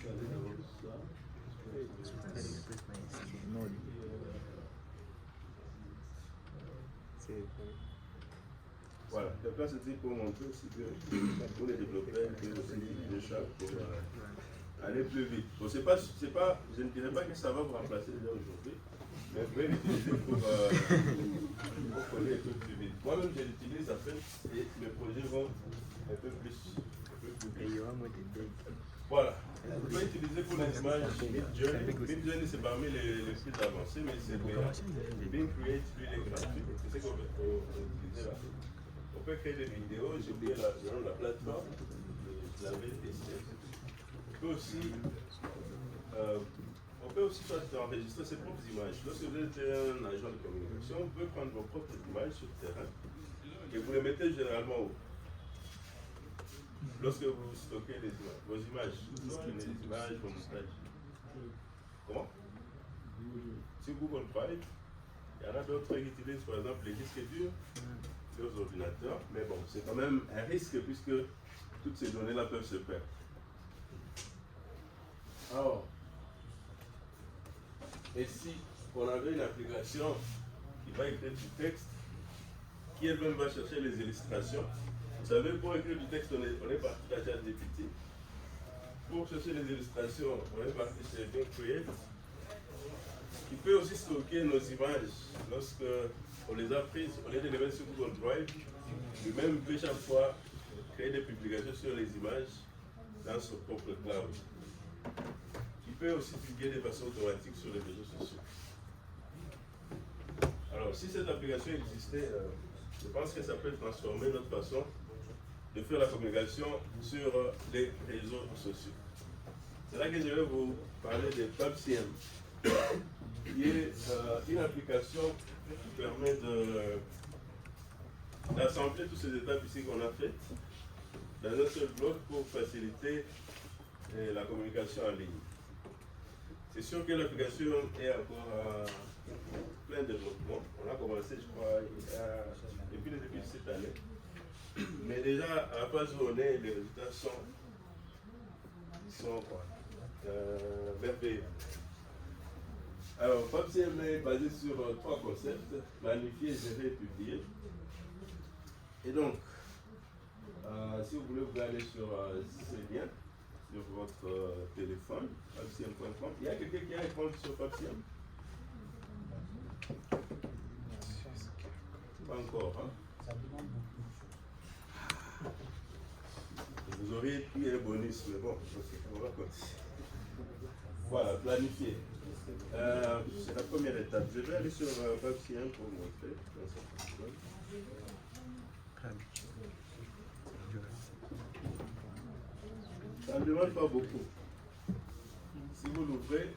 un exemple. Voilà, donc là c'était pour montrer aussi que pour les développeurs, que aussi de chaque pour aller plus vite. Bon, je ne dirais pas que ça va vous remplacer déjà aujourd'hui, mais vous pouvez l'utiliser pour coller un peu plus vite. Moi-même je l'utilise en fait et mes projets vont un peu plus vite. Voilà, vous pouvez utiliser pour les images Midjourney. Midjourney c'est parmi les plus avancés, mais c'est payant. Bing Create, lui, il est gratuit. C'est ce qu'on peut utiliser là. On peut créer des vidéos, j'ai oublié le nom de la plateforme, je l'avais testé. On peut aussi enregistrer ses propres images. Lorsque vous êtes un agent de communication, vous pouvez prendre vos propres images sur le terrain et vous les mettez généralement où? Lorsque vous stockez les images, vos images, les images, vos montages. Comment? Sur Google Drive, il y en a d'autres qui utilisent par exemple les disques durs, les ordinateurs, mais bon, c'est quand même un risque puisque toutes ces données-là peuvent se perdre. Alors, et si on avait une application qui va écrire du texte, qui elle-même va chercher les illustrations, vous savez, pour écrire du texte, on est parti à ChatGPT. Pour chercher les illustrations, on est parti chez Bing Create, qui peut aussi stocker nos images lorsque on les a prises, au lieu de les mettre sur Google Drive, lui-même peut chaque fois créer des publications sur les images dans son propre cloud. Il peut aussi publier de façon automatique sur les réseaux sociaux. Alors, si cette application existait, je pense que ça peut transformer notre façon de faire la communication sur les réseaux sociaux. C'est là que je vais vous parler de PubCM, qui est une application qui permet d'assembler toutes ces étapes ici qu'on a faites dans un seul bloc pour faciliter la communication en ligne. C'est sûr que l'application est encore plein de développement. On a commencé, je crois, depuis le début de cette année. Mais déjà, à la phase où on est, les résultats sont merveilleux. Alors, PubCM est basé sur 3 concepts: planifier, gérer et publier. Et donc, si vous voulez, vous allez sur ce lien sur votre téléphone, pubcm.com. Il y a quelqu'un qui a un compte sur PubCM? Pas encore, hein? Ça demande beaucoup de choses. Vous auriez eu un bonus, mais bon, on va continuer. Voilà, planifier. C'est la première étape. Je vais aller sur papier 1 pour montrer. Ça ne demande pas beaucoup. Si vous l'ouvrez,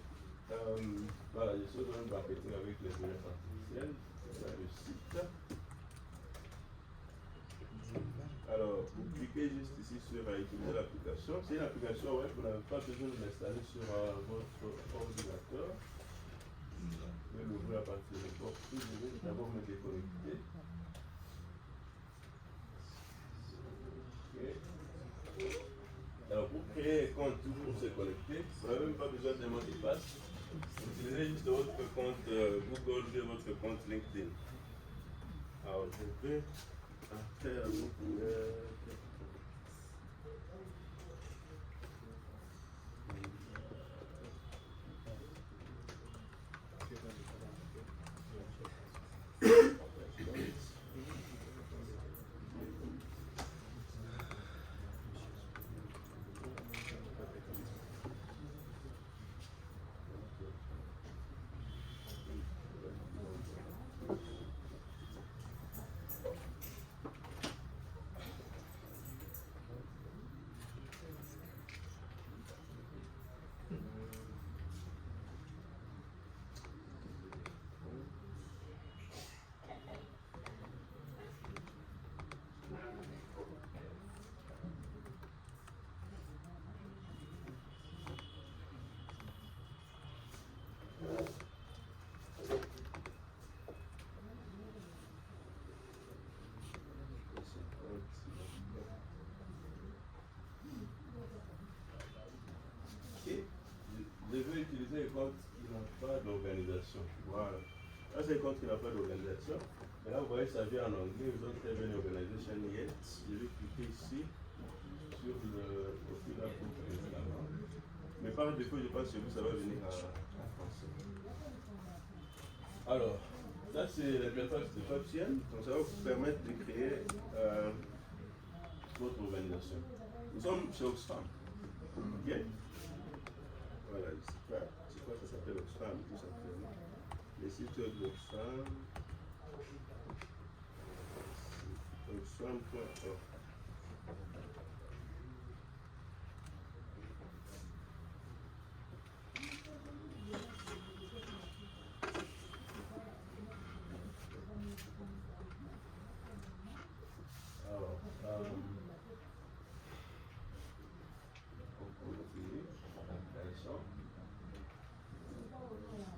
voilà, je suis dans le marketing avec les données artificielles. Voilà le site. Alors, vous cliquez juste ici sur utiliser l'application. C'est une application web, vous n'avez pas besoin de l'installer sur votre ordinateur. Vous pouvez l'ouvrir à partir de n'importe où. Je vais d'abord me déconnecter. Okay. Alors, pour créer un compte pour se connecter, vous n'avez même pas besoin d'un mot de passe. Vous utilisez juste votre compte Google ou votre compte LinkedIn. Alors, je vais faire je veux utiliser les comptes qui n'ont pas d'organisation. Voilà. Là, c'est les comptes qui n'ont pas d'organisation. Et là, vous voyez, ça vient en anglais. Vous don't have any organization yet. Je vais cliquer ici sur le profil là pour l'installer. Mais par défaut, je pense que vous, ça va venir en français. Alors, ça, c'est l'interface de Papsien. Donc, ça va vous permettre de créer votre organisation. Nous sommes chez Oxfam. OK? Voilà, c'est quoi ça s'appelle Oxfam, tout simplement. Le site web d'Oxfam, oxfam.org. Alors,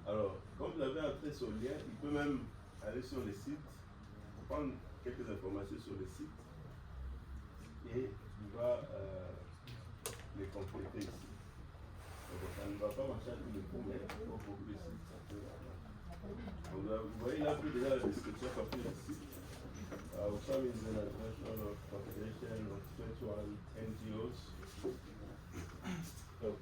alors, comme vous avez entré sur le lien, il peut même aller sur le site, prendre quelques informations sur le site et il va les compléter ici. Donc, ça ne va pas marcher à tous les coups, mais pour beaucoup de sites, ça peut marcher. Donc, vous voyez là, plus déjà la description par du site. Oxfam is an international confederation of 21 NGOs. Donc,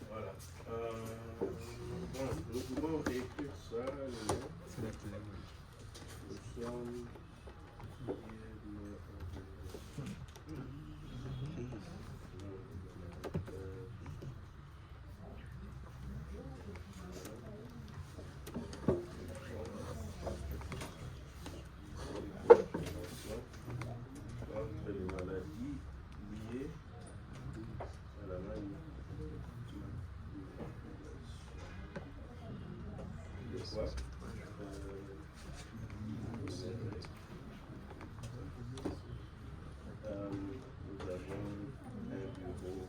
voilà. Bon, nous pouvons réécrire ça. C'est la télé. Nous sommes. Entre les maladies liées à la maladie. De quoi? Nous avons un bureau.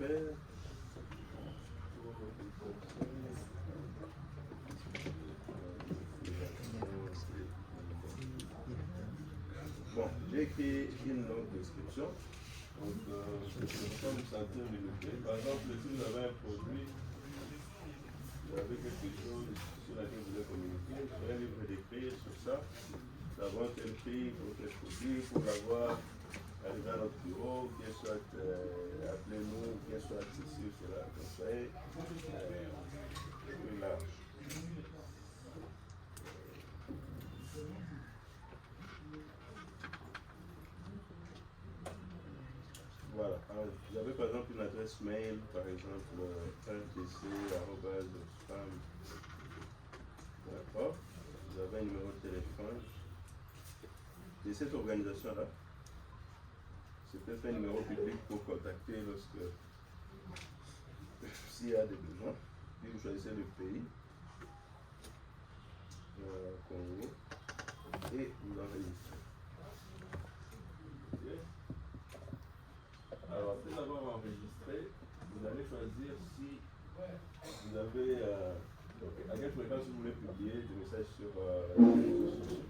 faire. Bon, j'ai écrit une longue description. Donc, je peux me sentir limité. Par exemple, si vous avez un produit, vous avez quelque chose sur laquelle vous voulez communiquer, vous serez libre d'écrire sur ça, d'avoir tel prix pour tel produit, pour l'avoir arrivé à notre bureau, bien soit appelez-nous, bien soit ici ou cela. Donc, ça est plus large. Voilà. Alors, vous avez par exemple une adresse mail, par exemple, ntc@spam. D'accord. Vous avez un numéro de téléphone. Et cette organisation-là, c'est peut-être un numéro public pour contacter lorsque s'il y a des besoins. Puis vous choisissez le pays, Congo, et vous enregistrez. Ok. Alors, après avoir enregistré, vous allez choisir si vous avez, à quelle fréquence vous voulez publier des messages sur les réseaux sociaux.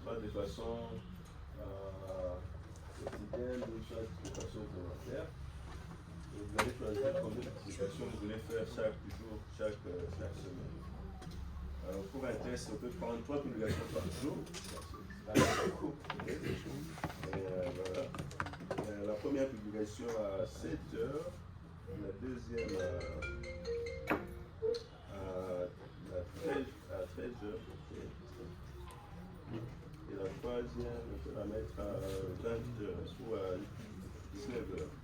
Soit de façon quotidienne ou soit de façon volontaire. Et vous allez choisir combien de publications vous voulez faire chaque jour, chaque semaine. Alors, pour un test, on peut prendre 3 publications par jour. Voilà. La première publication à 7 heures, la deuxième à 13 heures, et la troisième, on peut la mettre à 20 heures ou à 19 heures.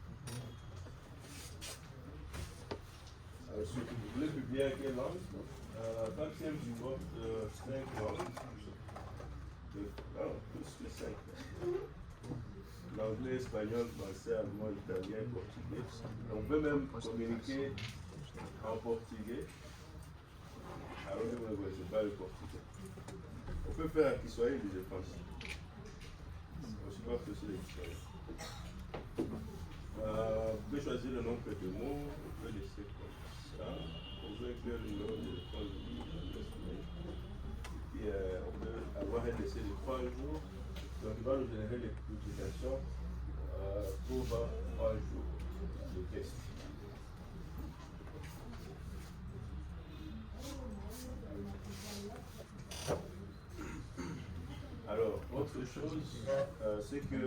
Alors, si vous voulez publier à quelle langue? La quatrième du vote 5 langues. Non, plus que 5. L'anglais, espagnol, français, allemand, italien, portugais. On peut même communiquer en portugais. Alors que vous ne connaissez pas le portugais. On peut faire un Kiswahili, je pense. On supporte aussi les Kiswahili. Vous pouvez choisir le nombre de mots, on peut laisser comme ça. On peut écrire le numéro de téléphone, et puis on peut avoir un essai de 3 jours. Donc il va nous générer les publications pour 3 jours de test. Alors, autre chose, c'est que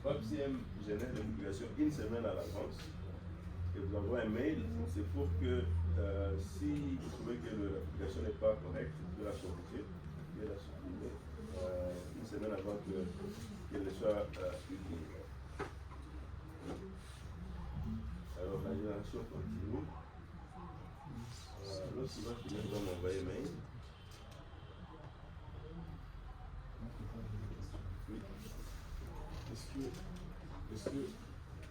PAPCM génère les publications une semaine à l'avance et vous envoie un mail. C'est pour que si vous trouvez que la publication n'est pas correcte, vous pouvez la corriger et la supprimer une semaine avant qu'elle ne soit publiée. Alors, la génération continue. L'autre suivant qui vient m'envoyer un mail. Oui. Est-ce que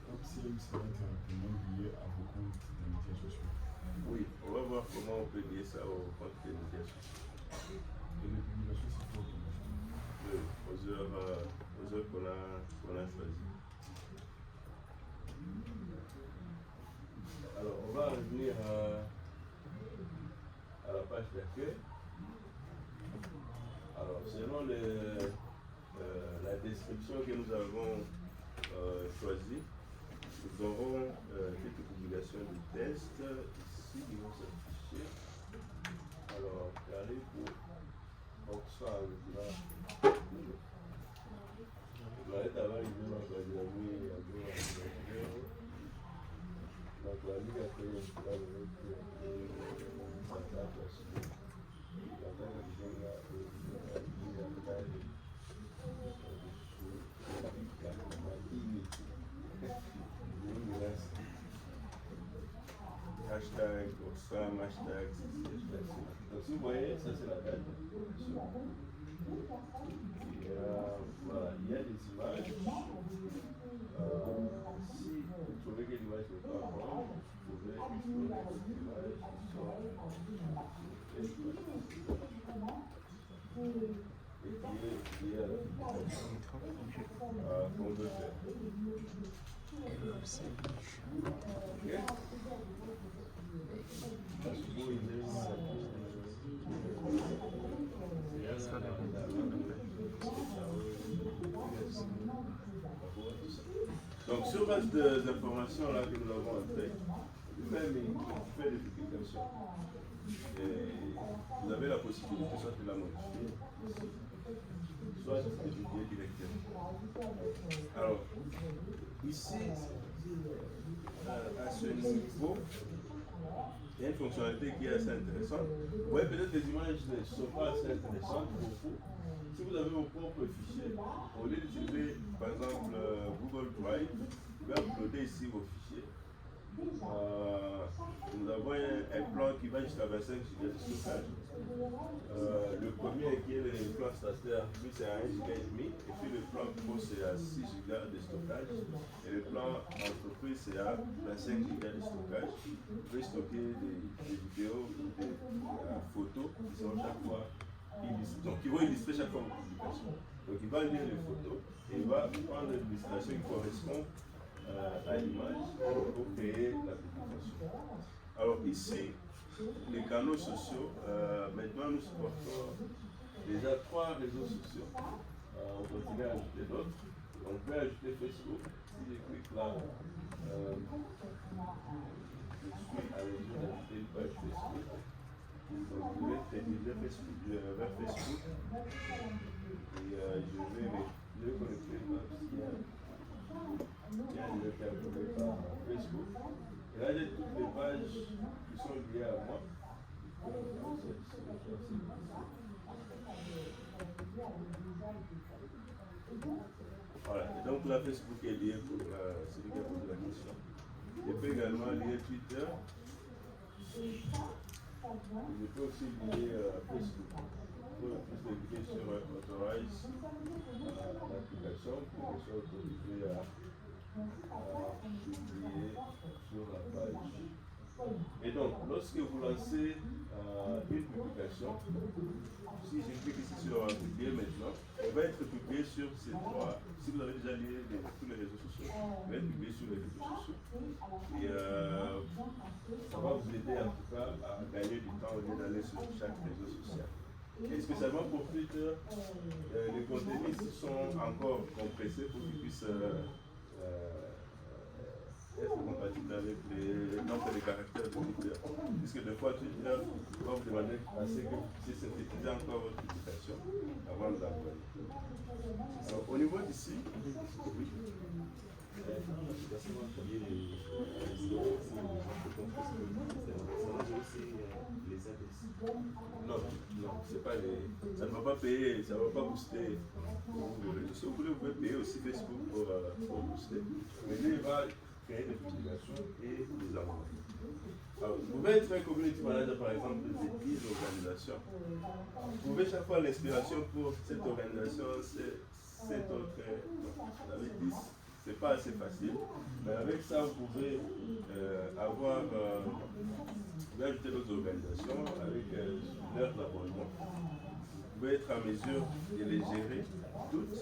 PAPCM serait directement lié à vos comptes des médias sociaux? Oui, on va voir comment on peut lier ça au compte des médias sociaux. Et les publications, c'est quoi? Oui, aux heures qu'on a choisies. Alors, on va revenir à la page d'accueil. Alors, selon la description que nous avons choisie, nous aurons quelques publications de tests. Ici, ils vont s'afficher. Alors, regardez pour Oxfam. Là, est arrivé dans la nuit à donc la Ligue a fait un plan hashtag Oxfam, hashtag. Donc si vous voyez, ça c'est la date. Voilà, il y a des images. Si vous trouvez que l'image n'est pas bonne, vous pouvez explorer cette image et qui est à la qu'on peut faire. Donc sur base des informations là que nous avons entrées, lui-même il fait des publications. Et vous avez la possibilité soit de la modifier, soit de publier directement. Alors, ici, à ce niveau, il y a une fonctionnalité qui est assez intéressante. Vous voyez, peut-être que les images ne sont pas assez intéressantes pour vous. Si vous avez vos propres fichiers, au lieu d'utiliser par exemple Google Drive, vous pouvez uploader ici vos fichiers. Nous avons un plan qui va jusqu'à 25 Go de stockage. Le premier qui est le plan statutaire, lui c'est à 1,5 Go, et puis le plan pro c'est à 6 Go de stockage, et le plan entreprise c'est à 25 Go de stockage. Vous pouvez stocker des vidéos ou des photos qui sont chaque fois illustrées. Donc ils vont illustrer chaque fois une publication. Donc il va lire les photos et il va prendre l'illustration qui correspond à l'image pour créer la publication. Alors ici, les canaux sociaux, maintenant nous supportons déjà 3 réseaux sociaux. On continue à ajouter d'autres. On peut ajouter Facebook. Si je clique là, je suis à mesure d'ajouter une page Facebook. Donc je vais rédiger vers Facebook et je vais connecter là. Il y a une calculée par Facebook. Et là, j'ai toutes les pages qui sont liées à moi. Voilà, et donc là, Facebook est lié pour celui qui a posé la question. Je peux également lier Twitter. Je peux aussi lier Facebook. Pour plus cliquer sur Authorize l'application pour que ce soit autorisé à publier sur la page. Et donc, lorsque vous lancez une publication, si je clique ici sur publier maintenant, elle va être publiée sur ces 3. Si vous avez déjà lié tous les réseaux sociaux, elle va être publiée sur les réseaux sociaux. Et ça va vous aider en tout cas à gagner du temps au lieu d'aller sur chaque réseau social. Et spécialement pour Twitter, les contenus sont encore compressés pour qu'ils puissent être compatibles avec les nombres et les caractères de Twitter. Puisque des fois, Twitter va vous demander à ce que vous puissiez synthétiser encore votre publication avant de l'envoyer. Alors, au niveau d'ici, oui. Non, c'est pas les. Ça ne va pas payer, ça ne va pas booster. Si vous voulez, vous pouvez payer aussi Facebook pour booster. Mais lui, il va créer des publications et les envoyer. Alors, vous pouvez être un community manager, par exemple, de 10 organisations. Vous pouvez chaque fois l'inspiration pour cette organisation, cette autre. Avec 10. C'est pas assez facile, mais avec ça, vous pouvez vous pouvez ajouter d'autres organisations avec leur abonnement. Vous pouvez être en mesure de les gérer toutes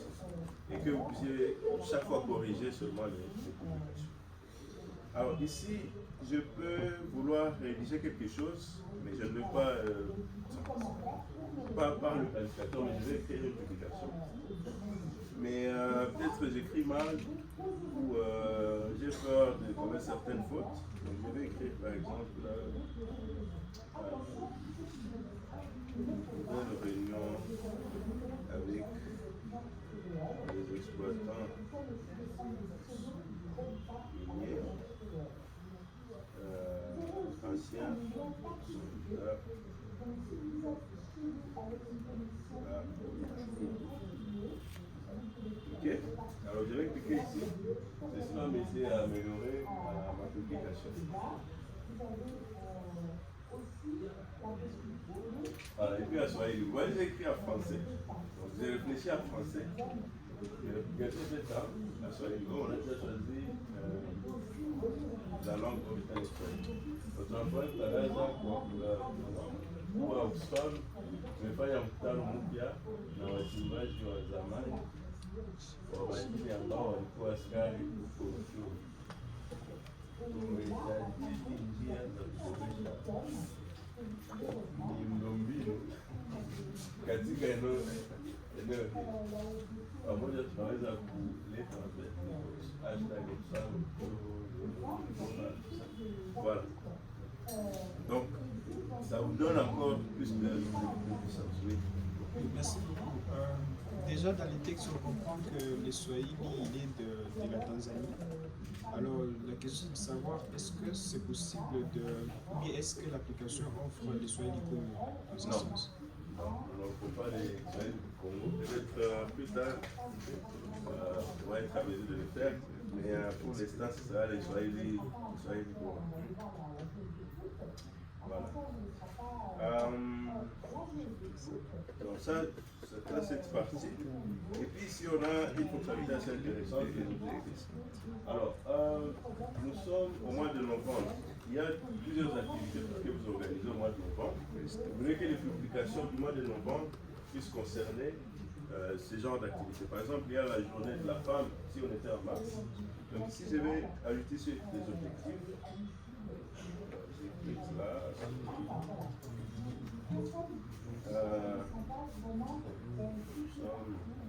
et que vous puissiez chaque fois corriger seulement les publications. Alors ici, je peux vouloir rédiger quelque chose, mais je ne veux pas par le planificateur, mais je vais créer une publication. Mais peut-être j'écris mal ou j'ai peur de commettre certaines fautes. Donc je vais écrire par exemple une réunion avec les exploitants miniers anciens. Ok, alors je vais cliquer ici. Ceci va m'aider à améliorer ma publication. Voilà, et puis à Swahili. Vous voyez, j'ai écrit en français. Donc j'ai réfléchi en français. L'application fait ça, à Swahili. On a déjà choisi la langue originale Swahili. Tunafuata darasa kwa Oxfam tumefanya mkutano mpya na wachimbaji wa zamani lakini ambao walikuwa askari huko chuo. Tumejadili njia za kuboresha miundombinu katika eneo hili. Pamoja tunaweza kuleta voilà. Donc, ça vous donne encore plus de puissance. Oui. Merci beaucoup. Déjà dans les textes, on comprend que le Swahili il est de la Tanzanie. Alors la question est de savoir est-ce que c'est possible de... ou bien est-ce que l'application offre le Swahili Congo dans ce sens? Non, on n'offre pas les Swahili du Congo. Peut-être plus tard, on va être amené de le faire, mais pour l'instant, c'est ça, les Swahili Congo. Voilà. Donc ça, c'est cette partie. Et puis ici, on a une fonctionnalité assez intéressante. Alors, nous sommes au mois de novembre. Il y a plusieurs activités que vous organisez au mois de novembre. Vous voulez que les publications du mois de novembre puissent concerner ce genre d'activités. Par exemple, il y a la journée de la femme, si on était en mars. Donc ici, je vais ajouter sur des objectifs. J'écris là. Nous sommes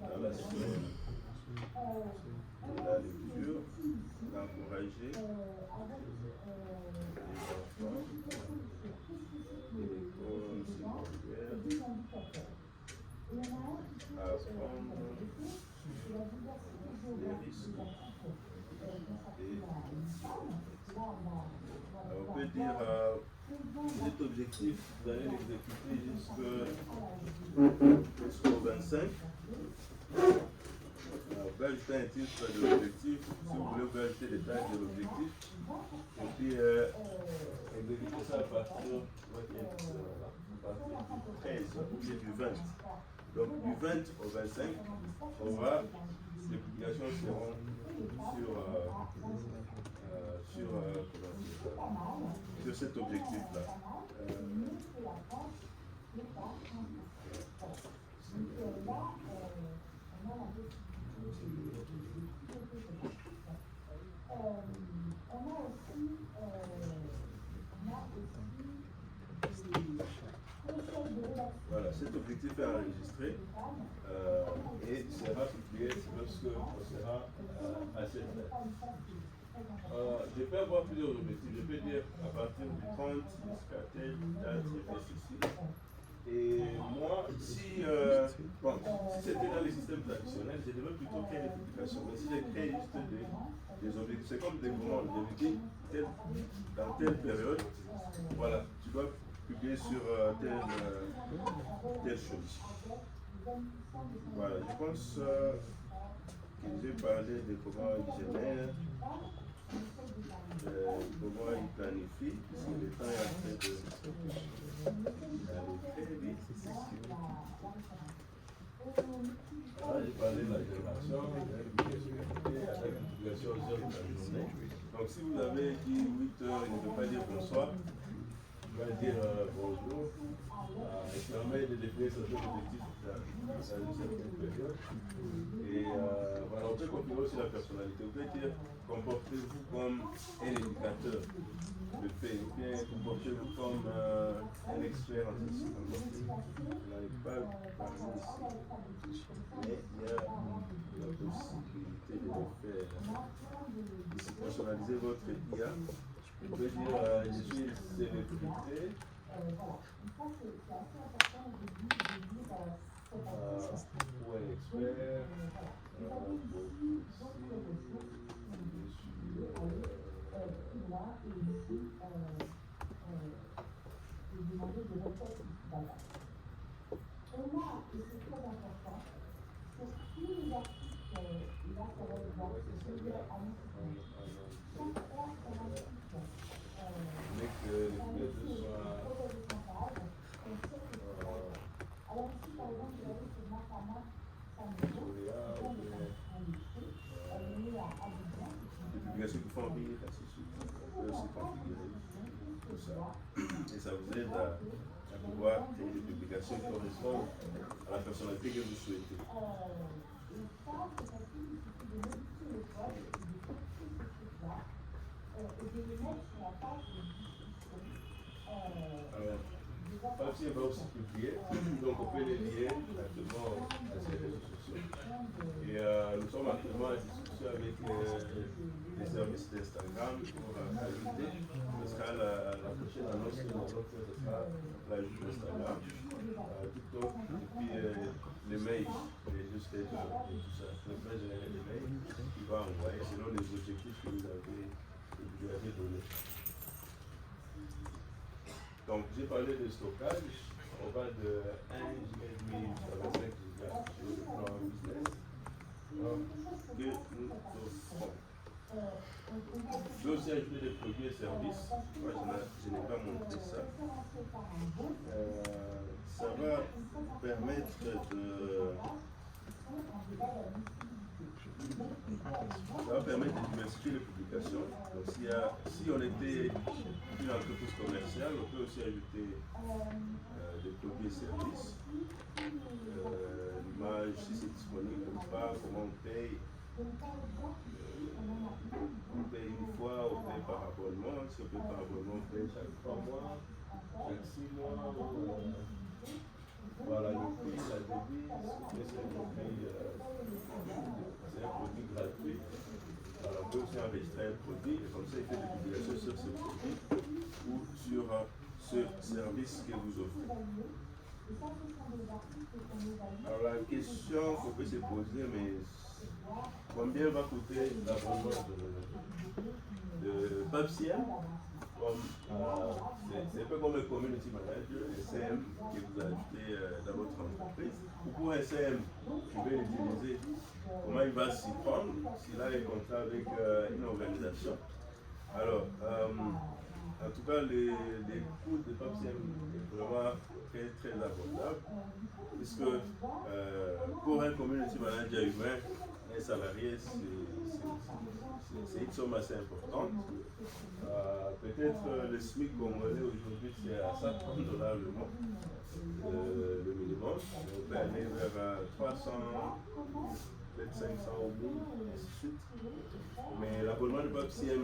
dans la semaine de la lecture, d'encourager les enfants et l'école secondaire à prendre les risques. On peut dire cet objectif, vous allez l'exécuter jusqu'au 25. On peut ajouter un titre de l'objectif, si vous voulez, vous pouvez ajouter les tâches de l'objectif. Et puis, exécuter ça à partir du 13 ou du 20. Donc, du 20 au 25, les publications seront sur cet objectif-là. Voilà, cet objectif est enregistré et sera publié lorsque on sera à cette date. Je peux avoir plusieurs objectifs. Je peux dire à partir du 30 jusqu'à telle date, je fais ceci. Et moi, si c'était dans les systèmes traditionnels, je devrais plutôt créer des publications. Mais si je crée juste des objectifs, c'est comme des commandes. Je me dis, dans telle période, voilà, tu dois publier sur telle chose. Voilà, je pense que j'ai parlé de comment il génère, comment il planifie, si le temps est en train d'aller très vite. J'ai parlé de la génération, avec l'utilisation aux heures de la journée. Donc si vous avez dit 8 heures, il ne peut pas dire bonsoir. On va dire bonjour, il permet de définir certains objectifs dans une certaine période. Et voilà, on peut configurer aussi la personnalité. Vous pouvez dire, comportez-vous comme un éducateur de paix, ou bien comportez-vous comme un expert en ceci. On n'arrive pas parmi ici, mais il y a la possibilité de le faire. Ici, personnalisez votre IA. Vous pouvez dire, je suis célébrité. Ou un expert. Qui font vivre, ainsi de suite. On peut aussi configurer tout ça. Et ça vous aide à pouvoir créer des publications qui correspondent à la personnalité que vous souhaitez. Papsi va aussi publier, donc on peut les lier actuellement à ces réseaux sociaux. Et nous sommes actuellement en discussion avec les services d'Instagram pour ajouter, ce sera la prochaine annonce que nous allons faire, ce sera l'ajout d'Instagram, TikTok, et puis les mails, les newsletters et tout ça. Le fait générer les mails qui va envoyer selon les objectifs que vous avez donnés. Donc j'ai parlé de stockage, on va de 1 Go jusqu'à 25 Go sur le plan business que nous offrons. Je vais aussi ajouter des produits et services. Moi je n'ai pas montré ça. Ça va permettre de diversifier les publications. Donc si on était une entreprise commerciale, on peut aussi ajouter des produits et services. L'image, si c'est disponible ou pas, comment on paye. On paye une fois, on paye par abonnement. Si on paye par abonnement, on paye chaque 3 mois, chaque 6 mois. Voilà, le prix, la devise, c'est un produit gratuit. Alors, on peut aussi enregistrer un produit et comme ça, il fait des publications sur ce produit ou sur ce service que vous offrez. Alors, la question qu'on peut se poser, mais combien va coûter l'abonnement de PapsiM? C'est un peu comme le community manager, un CM que vous ajoutez dans votre entreprise. Ou pour un CM qui veut l'utiliser, comment il va s'y prendre s'il a un contrat avec une organisation. Alors, en tout cas, les coûts de PapsiM sont vraiment très très abordables, puisque pour un community manager humain, un salarié, c'est une somme assez importante. Peut-être le SMIC congolais aujourd'hui, c'est à $130 le mois, le minimum. On peut aller vers 300, peut-être 500 au bout, et ainsi de suite. Mais l'abonnement de PapsiM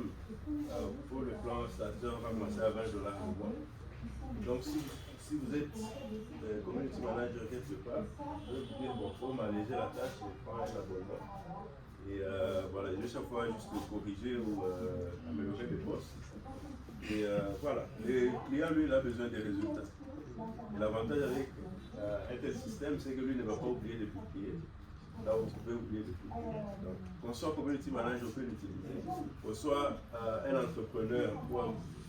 pour le plan starter va commencer à $20 le mois. Donc si vous êtes community manager quelque part, vous pouvez vous dire, bon, il faut m'alléger la tâche et prendre un abonnement. Et voilà, je vais chaque fois juste corriger ou améliorer les postes. Et voilà, le client, lui, il a besoin des résultats. Et l'avantage avec un tel système, c'est que lui ne va pas oublier de publier. Là où vous pouvez oublier de publier. Donc, qu'on soit community manager, on peut l'utiliser. Qu'on soit un entrepreneur ou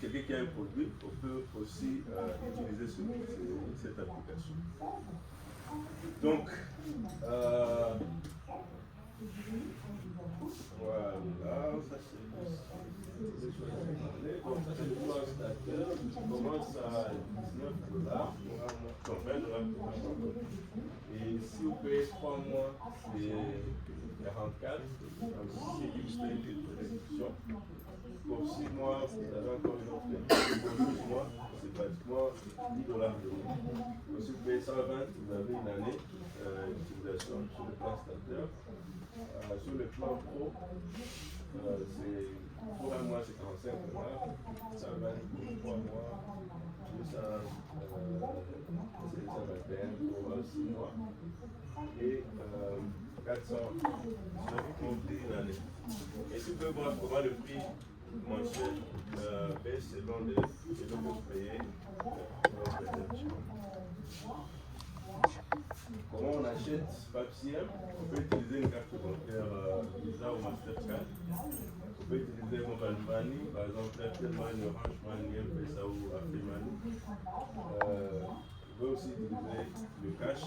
quelqu'un qui a un produit, on peut aussi utiliser cette application. Donc, voilà, ça c'est donc ça c'est le plan starter qui commence à $19 donc $20 pour un mois. Et si vous payez 3 mois, c'est 44, donc c'est une semaine de réduction. Pour 6 mois, vous avez encore une autre réduction. Pour 12 mois, c'est pratiquement $10 de mois. Donc si vous payez 120, vous avez une année d'utilisation sur le plan starter. Sur le plan pro, pour un mois c'est $45, 120 pour 3 mois, 221 pour 6 mois et 400 pour une année. Et si vous pouvez voir comment le prix mensuel baisse selon que vous payez. Comment on achète PapsiM? On peut utiliser une carte bancaire Visa ou Mastercard. On peut utiliser Mobile Money, par exemple Airtel Money, Orange Money, M-Pesa ou Afrimoney. On peut aussi utiliser le cash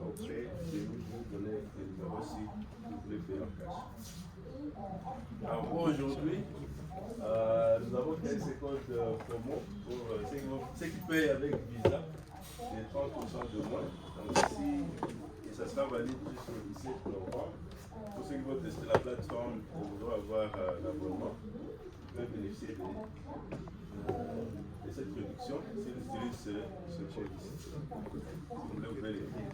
auprès de vous donner les numéros si vous voulez payer en cash. Alors pour aujourd'hui, nous avons créé ce code promo pour ceux qui payent avec Visa. C'est 30% de moins. Donc ici, et ça sera valide jusqu'au 17 novembre. Pour ceux qui vont tester la plateforme, vous devrez avoir l'abonnement. Vous pouvez bénéficier de cette réduction si vous utilisez ce code ici. Si vous voulez, vous pouvez l'écrire.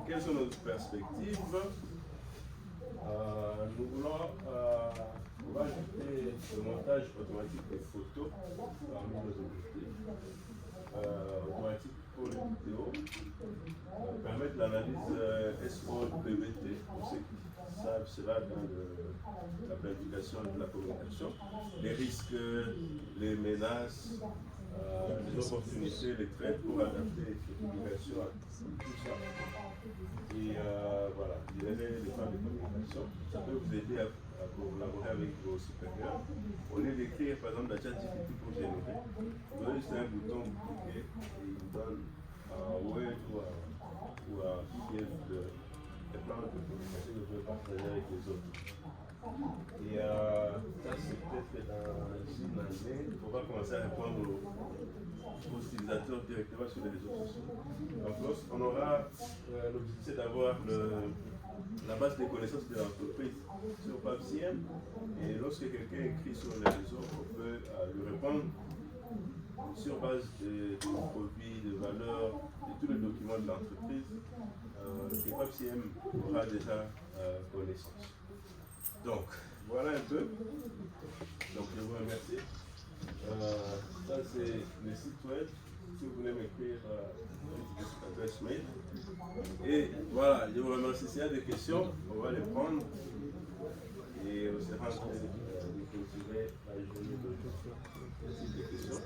quelles sont nos perspectives? Nous voulons ajouter le montage automatique des photos parmi nos objectifs, automatique pour les vidéos, permettre l'analyse SO-PVT, pour ceux qui savent cela dans la planification de la communication, les risques, les menaces, les opportunités, les traits pour adapter les communications à tout ça. Et voilà, générer les plans de communication. Ça peut vous aider à collaborer avec vos supérieurs. Au lieu d'écrire par exemple la chat GPT pour générer, vous avez juste un bouton, vous cliquez et il vous donne un Word ou un PDF des plans de communication que vous pouvez partager avec les autres. Et ça c'est peut-être dans une année, il faudra commencer à répondre aux utilisateurs directement sur les réseaux sociaux. Donc on aura l'objectif d'avoir la base des connaissances de l'entreprise sur PubCM, et lorsque quelqu'un écrit sur les réseaux, on peut lui répondre sur base des produits, de valeurs, de tous les documents de l'entreprise, que PubCM aura déjà connaissance. Donc, voilà un peu. Donc, je vous remercie. Ça, c'est le site web. Si vous voulez m'écrire adresse mail. Et voilà, je vous remercie. S'il y a des questions, on va les prendre. Et on sera en train de continuer la journée d'aujourd'hui. Merci des questions.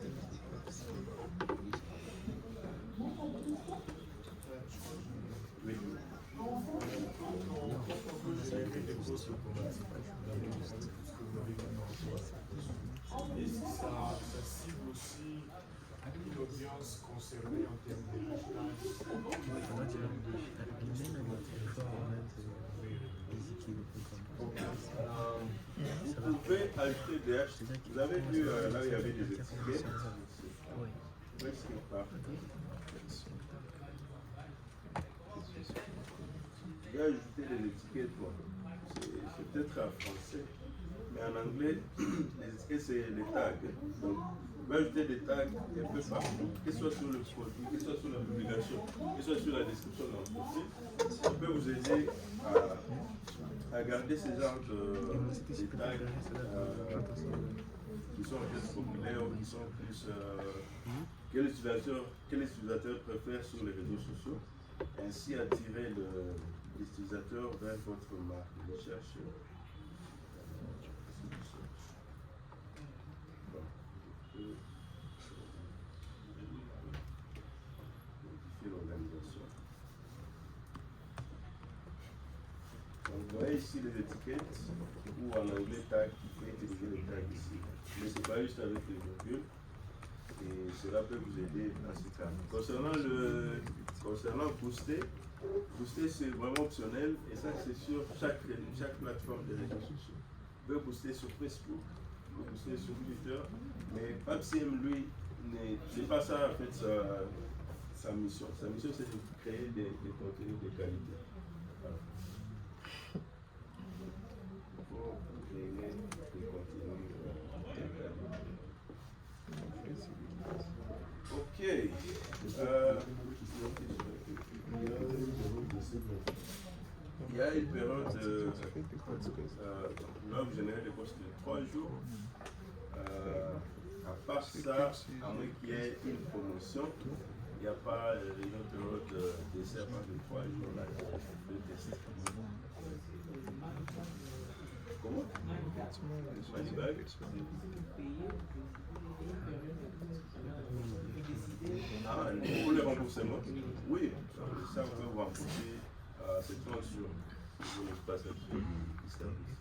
Oui. Et si ça cible aussi une audience concernée en termes de vous pouvez ajouter des hashtags. Vous avez vu là où il y avait des étiquettes. Oui. Je vais ajouter des étiquettes. C'est peut-être en français, mais en anglais, les étiquettes c'est les tags. Donc, vous pouvez ajouter des tags un peu partout, que ce soit sur le produit, que ce soit sur la publication, que ce soit sur la description de l'entreprise. Ça peut vous aider à garder ce genre de tags qui sont plus populaires, qui sont plus que les utilisateurs préfèrent sur les réseaux sociaux, ainsi attirer l'utilisateur vers votre marque de recherche. L'organisation. Donc, vous voyez ici les étiquettes, ou en anglais tag, vous pouvez utiliser les tags ici. Mais ce n'est pas juste avec les virgules, et cela peut vous aider dans ce cas. Concernant Booster, Booster c'est vraiment optionnel, et ça c'est sur chaque plateforme des réseaux sociaux. Vous pouvez booster sur Facebook, vous pouvez booster sur Twitter, mais PubCM lui, c'est pas ça en fait sa mission. Sa mission c'est de créer des contenus de qualité. Voilà. Il faut créer des contenus de qualité. Ok. Il y a une période là vous générez des postes de 3 jours. À part ça, à moins qu'il y ait une promotion, il n'y a pas une période d'essai à part de 3 jours là, de test. Comment? Ah, pour les remboursements? Oui, ça on peut vous rembourser. C'est 30 jours. Vous n'êtes pas satisfait du service.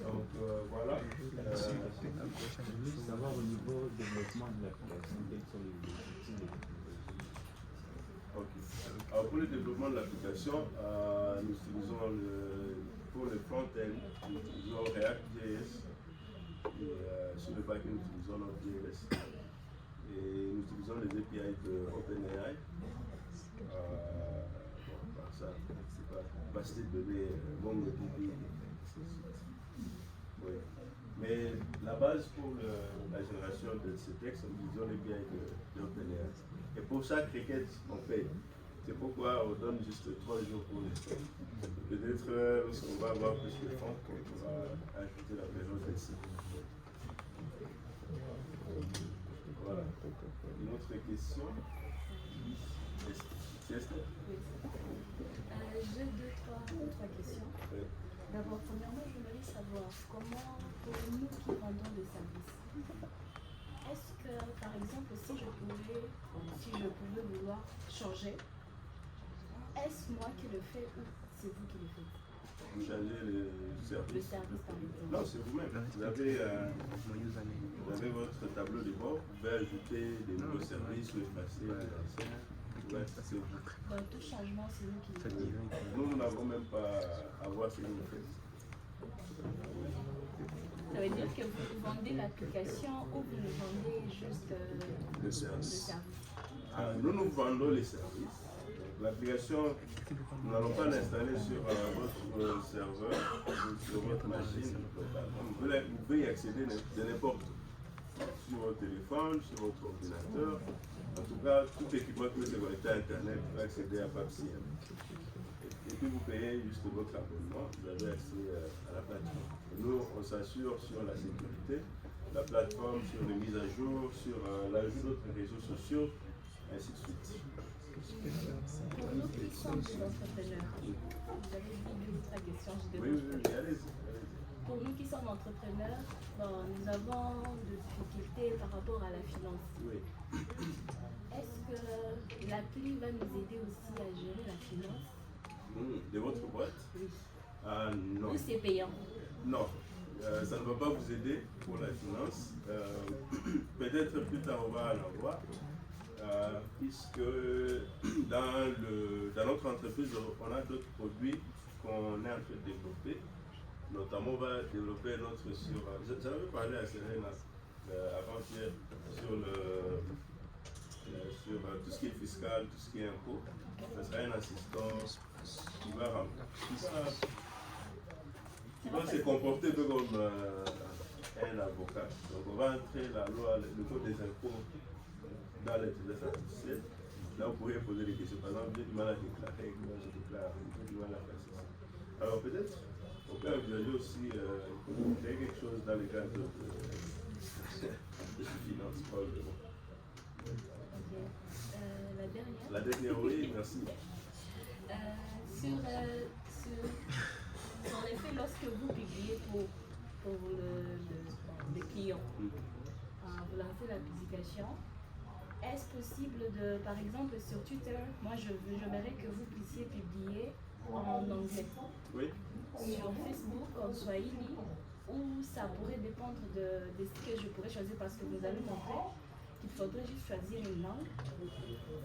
Donc voilà. Je voulais savoir au niveau du développement de l'application, quels sont les outils. Ok. Alors pour le développement de l'application, nous utilisons pour le front-end, nous utilisons React.js. Et sur le back-end, nous utilisons Node.js. Et nous utilisons les API de OpenAI. Ça, c'est pas base de données, MongoDB. Oui. Mais la base pour la génération de ces textes, nous disons les biens de l'OpenAI. Et pour chaque requête, on paye. C'est pourquoi on donne juste 3 jours pour les faire. Peut-être lorsqu'on va avoir plus de fonds, on pourra ajouter la période ici. Voilà. Une autre question? J'ai trois questions. Oui. D'abord, premièrement, je voudrais savoir comment, pour nous qui vendons des services, est-ce que, par exemple, si je pouvais vouloir changer, est-ce moi qui le fais ou c'est vous qui le faites? Vous changez le service? Le service, par exemple. Non, c'est vous-même. Vous avez votre tableau de bord, vous pouvez ajouter des nouveaux services ou effacer des anciens. Dans tout changement, c'est nous qui le faites. Nous n'avons même pas à voir ce que vous faites. Ça veut dire que vous vendez l'application ou vous nous vendez juste le service? Nous vendons les services. L'application, nous n'allons pas l'installer sur votre serveur ou sur votre machine. Vous pouvez y accéder de n'importe où. Sur votre téléphone, sur votre ordinateur. En tout cas, tout équipement qui est connecté à Internet peut accéder à PAPCM. Et puis vous payez juste votre abonnement, vous avez accès à la plateforme. Et nous, on s'assure sur la sécurité, la plateforme, sur les mises à jour, sur l'ajout d'autres réseaux sociaux, ainsi de suite. Pour nous qui sommes des entrepreneurs, vous avez dit trois questions, Oui, allez-y. Pour nous qui sommes entrepreneurs, nous avons des difficultés par rapport à la finance. Oui. Est-ce que l'appli va nous aider aussi à gérer la finance? De votre boîte? Oui. Non. Ou c'est payant? Non. Ça ne va pas vous aider pour la finance. Peut-être plus tard on va en avoir. Puisque dans notre entreprise, on a d'autres produits qu'on est en train de développer. Notamment, on va développer notre sur. J'en avais parlé à Serena avant-hier sur tout ce qui est fiscal, tout ce qui est impôt. Ce sera un assistant qui va se comporter un peu comme un avocat. Donc, on va entrer la loi, le code des impôts dans l'intelligence artificielle. Là, vous pourriez poser des questions. Par exemple, j'ai du mal à déclarer, moi je déclare, j'ai du mal à faire ça. Alors, peut-être. On peut envisager aussi créer quelque chose dans le cadre de finance, probablement. La dernière? La dernière, oui, merci. En effet, lorsque vous publiez pour le client, vous lancez la publication, est-ce possible de, par exemple sur Twitter, moi j'aimerais que vous puissiez publier en anglais? Oui. Sur Facebook en Swahili, ou ça pourrait dépendre de ce que je pourrais choisir parce que vous allez montrer qu'il faudrait juste choisir une langue.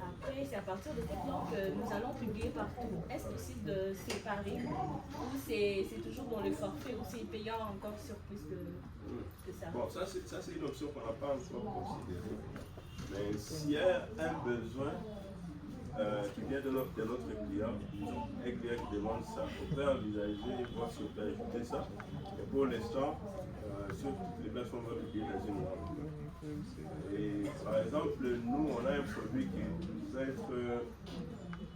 Après, c'est à partir de cette langue que nous allons publier partout. Est-ce possible de séparer ou c'est toujours dans le forfait ou c'est payant encore sur plus que ça? Bon, ça c'est une option qu'on n'a pas encore considérée. Mais s'il y a un besoin qui vient de notre client, un client qui demande ça, on peut envisager, voir si on peut ajouter ça. Et pour l'instant, sur toutes les plateformes, on va publier dans une langue. Et par exemple, nous, on a un produit qui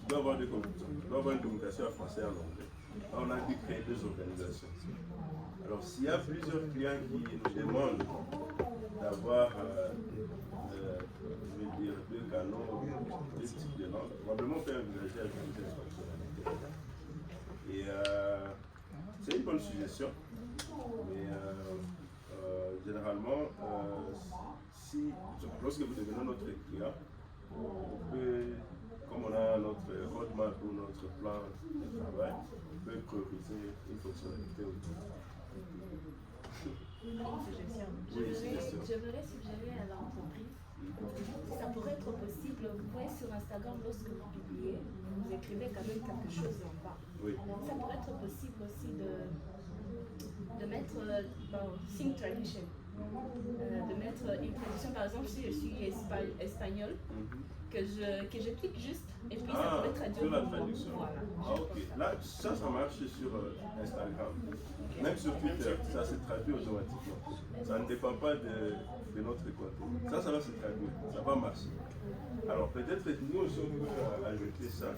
doit avoir une communication en français et en anglais. On a dû créer 2 organisations. Alors, s'il y a plusieurs clients qui nous demandent d'avoir deux canaux, 2 types de langues, probablement on peut envisager ajouter cette fonctionnalité. Et c'est une bonne suggestion, mais généralement, lorsque vous devenez notre client, on peut, comme on a notre roadmap ou notre plan de travail, on peut prioriser une fonctionnalité ou une. Je voudrais suggérer à l'entreprise, ça pourrait être possible, vous voyez sur Instagram, lorsque vous publiez, vous écrivez quand même quelque chose en bas. Oui. Ça pourrait être possible aussi de mettre Think Tradition. de mettre une traduction. Par exemple, si je suis espagnol, que je clique juste et puis ça pourrait traduire. Sur la traduction. Voilà. Ah, ok. Là, ça marche sur Instagram. Même sur Twitter, ça se traduit automatiquement. Ça ne dépend pas de notre contenu. Ça va se traduire. Ça va marcher. Alors, peut-être nous aussi, on peut ajouter ça.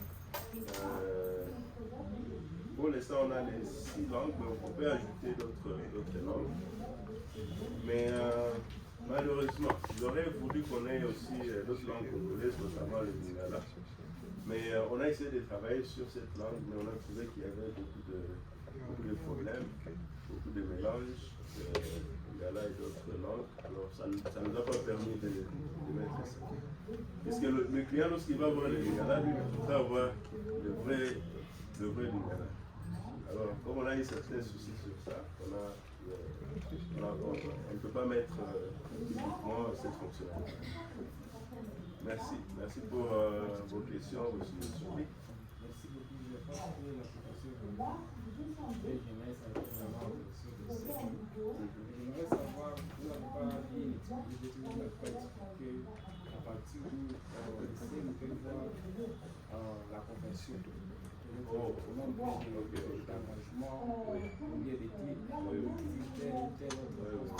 Pour l'instant, on a les 6 langues, mais on peut ajouter d'autres langues. Mais malheureusement, j'aurais voulu qu'on ait aussi d'autres langues congolaises, notamment le lingala. Mais on a essayé de travailler sur cette langue, mais on a trouvé qu'il y avait beaucoup de problèmes, beaucoup de mélanges, lingala et d'autres langues. Alors ça ne nous a pas permis de mettre ça. Parce que le client, lorsqu'il va voir le lingala, lui, il faudra avoir le vrai lingala. Alors, comme on a eu certains soucis sur ça, on ne peut pas mettre uniquement cette fonctionnalité. Merci pour vos questions, monsieur le soumis. Merci beaucoup. Je pense que l'application est vraiment. J'aimerais savoir vous n'avez pas dit la pratique à partir où on peut voir la conversion. Au nombre d'engagement, combien de titres, tel autre.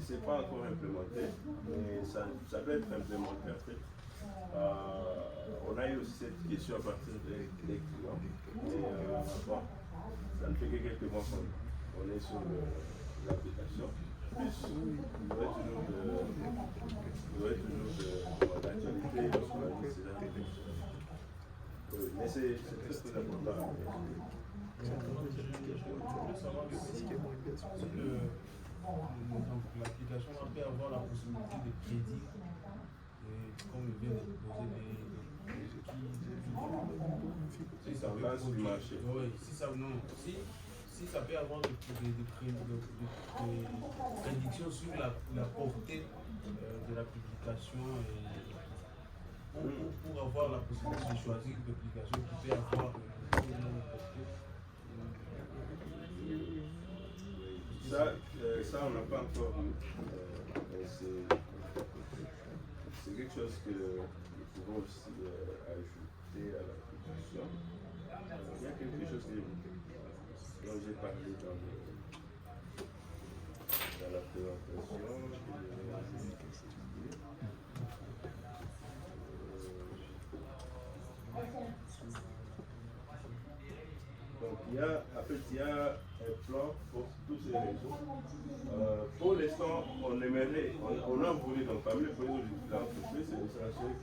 C'est pas encore implémenté, mais ça peut être implémenté après. On a eu aussi cette question à partir des clients. Bon, ça ne fait que quelques mois qu'on est sur l'application. Il y aurait toujours de l'actualité lorsqu'on a dit cela. Mais c'est très important. L'application peut avoir la possibilité de prédire, comme il vient de poser si ça passe du marché. Oui, si ça peut avoir des prédictions sur la portée de la publication pour avoir la possibilité de choisir une publication qui peut avoir une portée. Ça, on n'a pas encore vu. C'est quelque chose que nous pouvons aussi ajouter à l'application. Il y a quelque chose dont j'ai parlé dans la présentation. Donc il y a un plan pour tous ces réseaux. Pour l'instant, on a voulu, donc parmi les projets de l'entreprise, c'est de s'assurer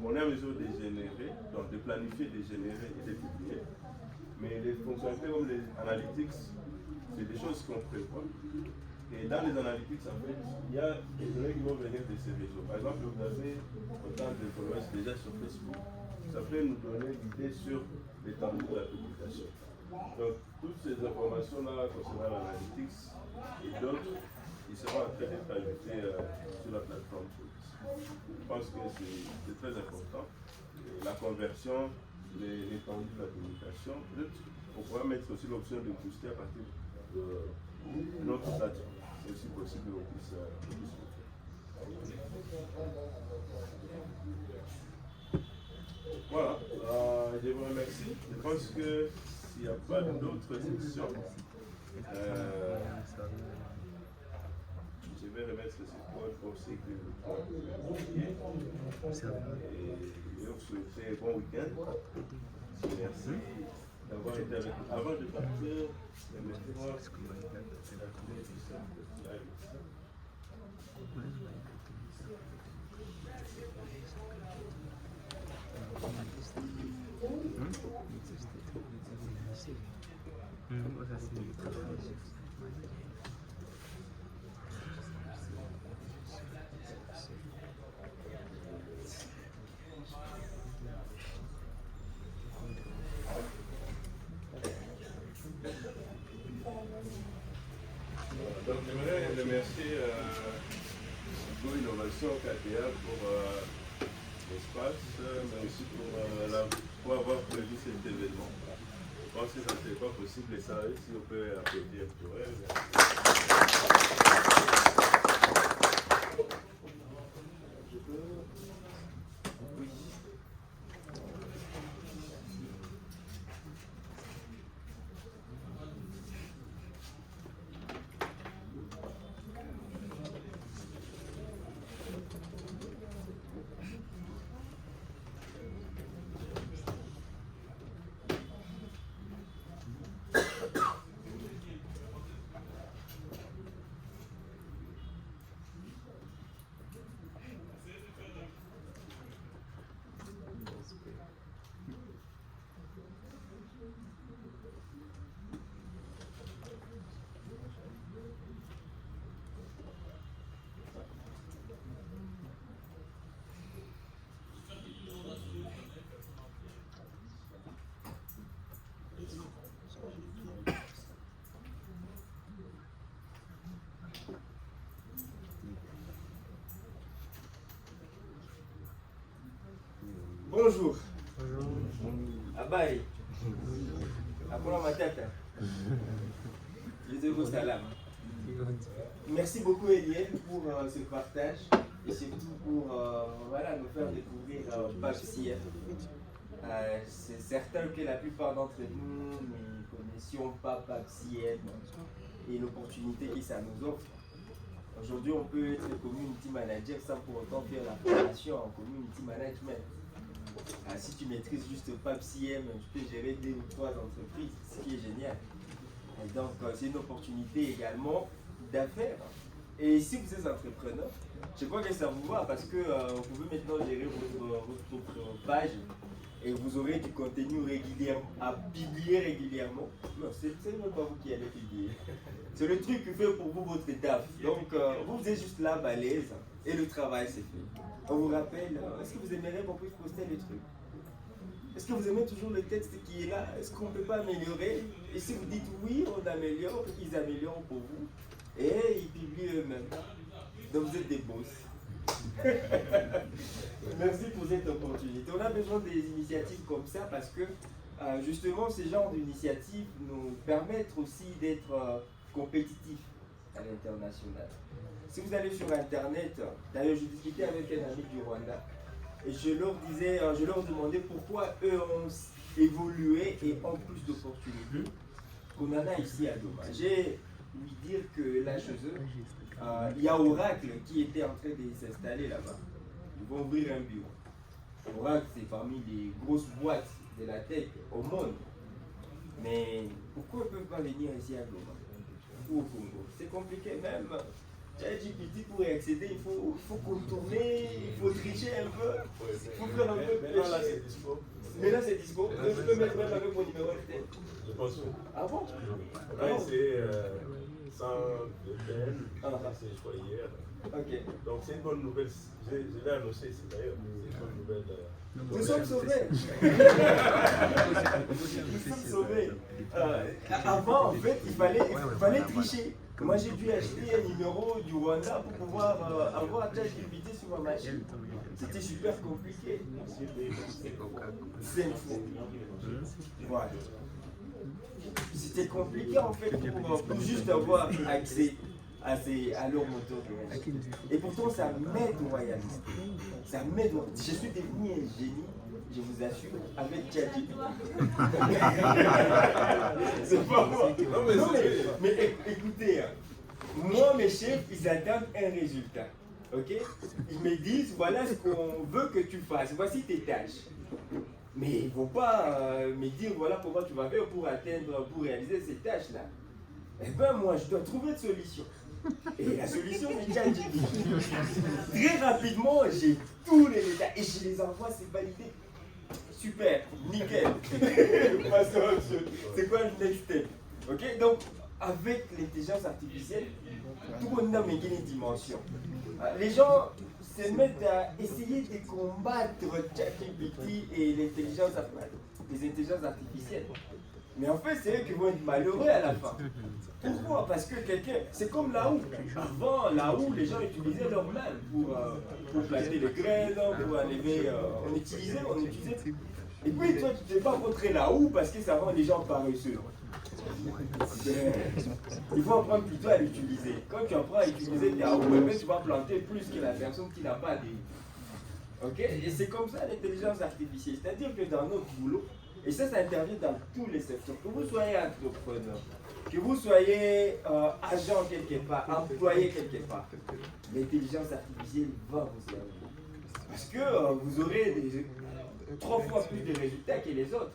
qu'on est en mesure de générer, donc de planifier, de générer et de publier. Mais les fonctionnalités comme les analytics, c'est des choses qu'on prévoit. Et dans les analytics, en fait, il y a des données qui vont venir de ces réseaux. Par exemple, vous avez autant de followers déjà sur Facebook. Ça peut nous donner l'idée sur l'étendue de la publication. Donc, toutes ces informations-là concernant l'analytics et d'autres, ils seront en train d'être ajoutés sur la plateforme. Je pense que c'est très important. Et la conversion, l'étendue de la publication, on pourra mettre aussi l'option de booster à partir de notre plateforme. C'est aussi possible qu'on puisse le faire. Voilà, je vous remercie. Je pense que s'il n'y a pas d'autres questions, je vais remettre ce code pour ceux qui et vous souhaiter un bon week-end. Merci d'avoir été avec nous. Avant de partir, permettez-moi donc j'aimerais remercier Go Innovation KTA pour l'espace, mais aussi pour avoir prévu cet événement. pense que ça ne serait pas possible et ça, si on peut applaudir pour elle. Bonjour. Abaye. Akuna matata. Je vous salam. Merci beaucoup Eliel pour ce partage et surtout pour voilà, nous faire découvrir Pape Siem. C'est certain que la plupart d'entre nous ne connaissions pas Pape Siem et l'opportunité que ça nous offre. Aujourd'hui, on peut être community manager sans pour autant faire la formation en community management. Si tu maîtrises juste Pape Siem, tu peux gérer 2 ou 3 entreprises, ce qui est génial. Et donc, c'est une opportunité également d'affaires. Et si vous êtes entrepreneur, je crois que ça vous va parce que vous pouvez maintenant gérer votre page et vous aurez du contenu régulier à publier régulièrement. Non, c'est même pas vous qui allez publier. C'est le truc que fait pour vous votre DAF. Donc, vous êtes juste là, balèze, et le travail c'est fait. On vous rappelle, est-ce que vous aimeriez qu'on puisse poster les trucs? Est-ce que vous aimez toujours le texte qui est là? Est-ce qu'on ne peut pas améliorer? Et si vous dites oui, on améliore, ils améliorent pour vous. Et ils publient eux-mêmes. Donc vous êtes des boss. Merci pour cette opportunité. On a besoin des initiatives comme ça parce que justement ce genre d'initiatives nous permettent aussi d'être compétitifs à l'international. Si vous allez sur internet, d'ailleurs je discutais avec un ami du Rwanda et je leur demandais pourquoi eux ont évolué et ont plus d'opportunités qu'on en a ici à Doma. J'ai lui dire que là chez eux, il y a Oracle qui était en train de s'installer là-bas. Ils vont ouvrir un bureau. Oracle, c'est parmi les grosses boîtes de la tech au monde. Mais pourquoi ils ne peuvent pas venir ici à Doma ou au Congo? C'est compliqué même. ChatGPT pour y accéder, il faut contourner, il faut tricher un peu, il faut faire un peu de là c'est dispo. Mais là c'est dispo, je peux mettre même avec mon numéro de tête. Je pense que. Ah bon? On a essayé sans VPN, c'est je crois hier. Ok. Donc c'est une bonne nouvelle, je l'ai annoncé ici d'ailleurs, c'est une bonne nouvelle. Nous sommes sauvés. Nous sommes sauvés. Avant, en fait, il fallait tricher. Moi, j'ai dû acheter un numéro du Rwanda pour pouvoir avoir ChatGPT sur ma machine. C'était super compliqué. C'est faux. Voilà. C'était compliqué en fait pour juste avoir accès à leur moteur de recherche. Et pourtant, ça m'aide royaliste. Ça m'aide. Je suis devenu un génie, je vous assure, avec ChatGPT. C'est pas moi. Non, mais écoutez, moi, mes chefs, ils attendent un résultat. Ok? Ils me disent, voilà ce qu'on veut que tu fasses. Voici tes tâches. Mais ils ne vont pas me dire, voilà comment tu vas faire pour réaliser ces tâches-là. Eh bien, moi, je dois trouver une solution. Et la solution, c'est ChatGPT. Très rapidement, j'ai tous les détails et je les envoie, c'est validé. Super, nickel. C'est quoi le next step? Ok? Donc, avec l'intelligence artificielle, tout le monde a une dimension. Les gens se mettent à essayer de combattre ChatGPT et les intelligences artificielles. Mais en fait, c'est eux qui vont être malheureux à la fin. Pourquoi? Parce que c'est comme la houe. Avant, la houe, les gens utilisaient leurs mains pour planter les graines, pour enlever. On utilisait Et puis toi, tu ne t'es pas montré là-haut parce que ça rend les gens paresseux. Il faut apprendre plutôt à l'utiliser. Quand tu apprends à utiliser tes AOP, tu vas planter plus que la personne qui n'a pas dit. Ok? Et c'est comme ça l'intelligence artificielle. C'est-à-dire que dans notre boulot, et ça intervient dans tous les secteurs, que vous soyez entrepreneur, que vous soyez agent quelque part, employé quelque part, l'intelligence artificielle va vous servir. Parce que vous aurez 3 fois plus de résultats que les autres.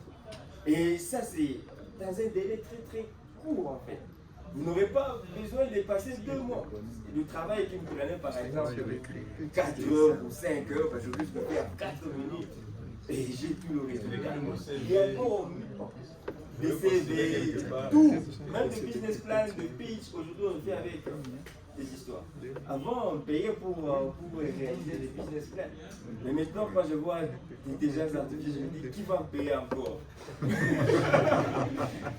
Et ça, c'est dans un délai très très court en fait. Vous n'aurez pas besoin de passer 2 mois. Le travail qui vous prenait par exemple 4 heures ou 5 heures, je vais juste le faire 4 minutes et j'ai tout le résultat. Il y a encore des CV, tout, même des business plans, des pitch, aujourd'hui on le fait avec des histoires. Avant on payait pour réaliser des business plans. Mais maintenant quand je vois l'intelligence artificielle, je me dis qui va me payer encore?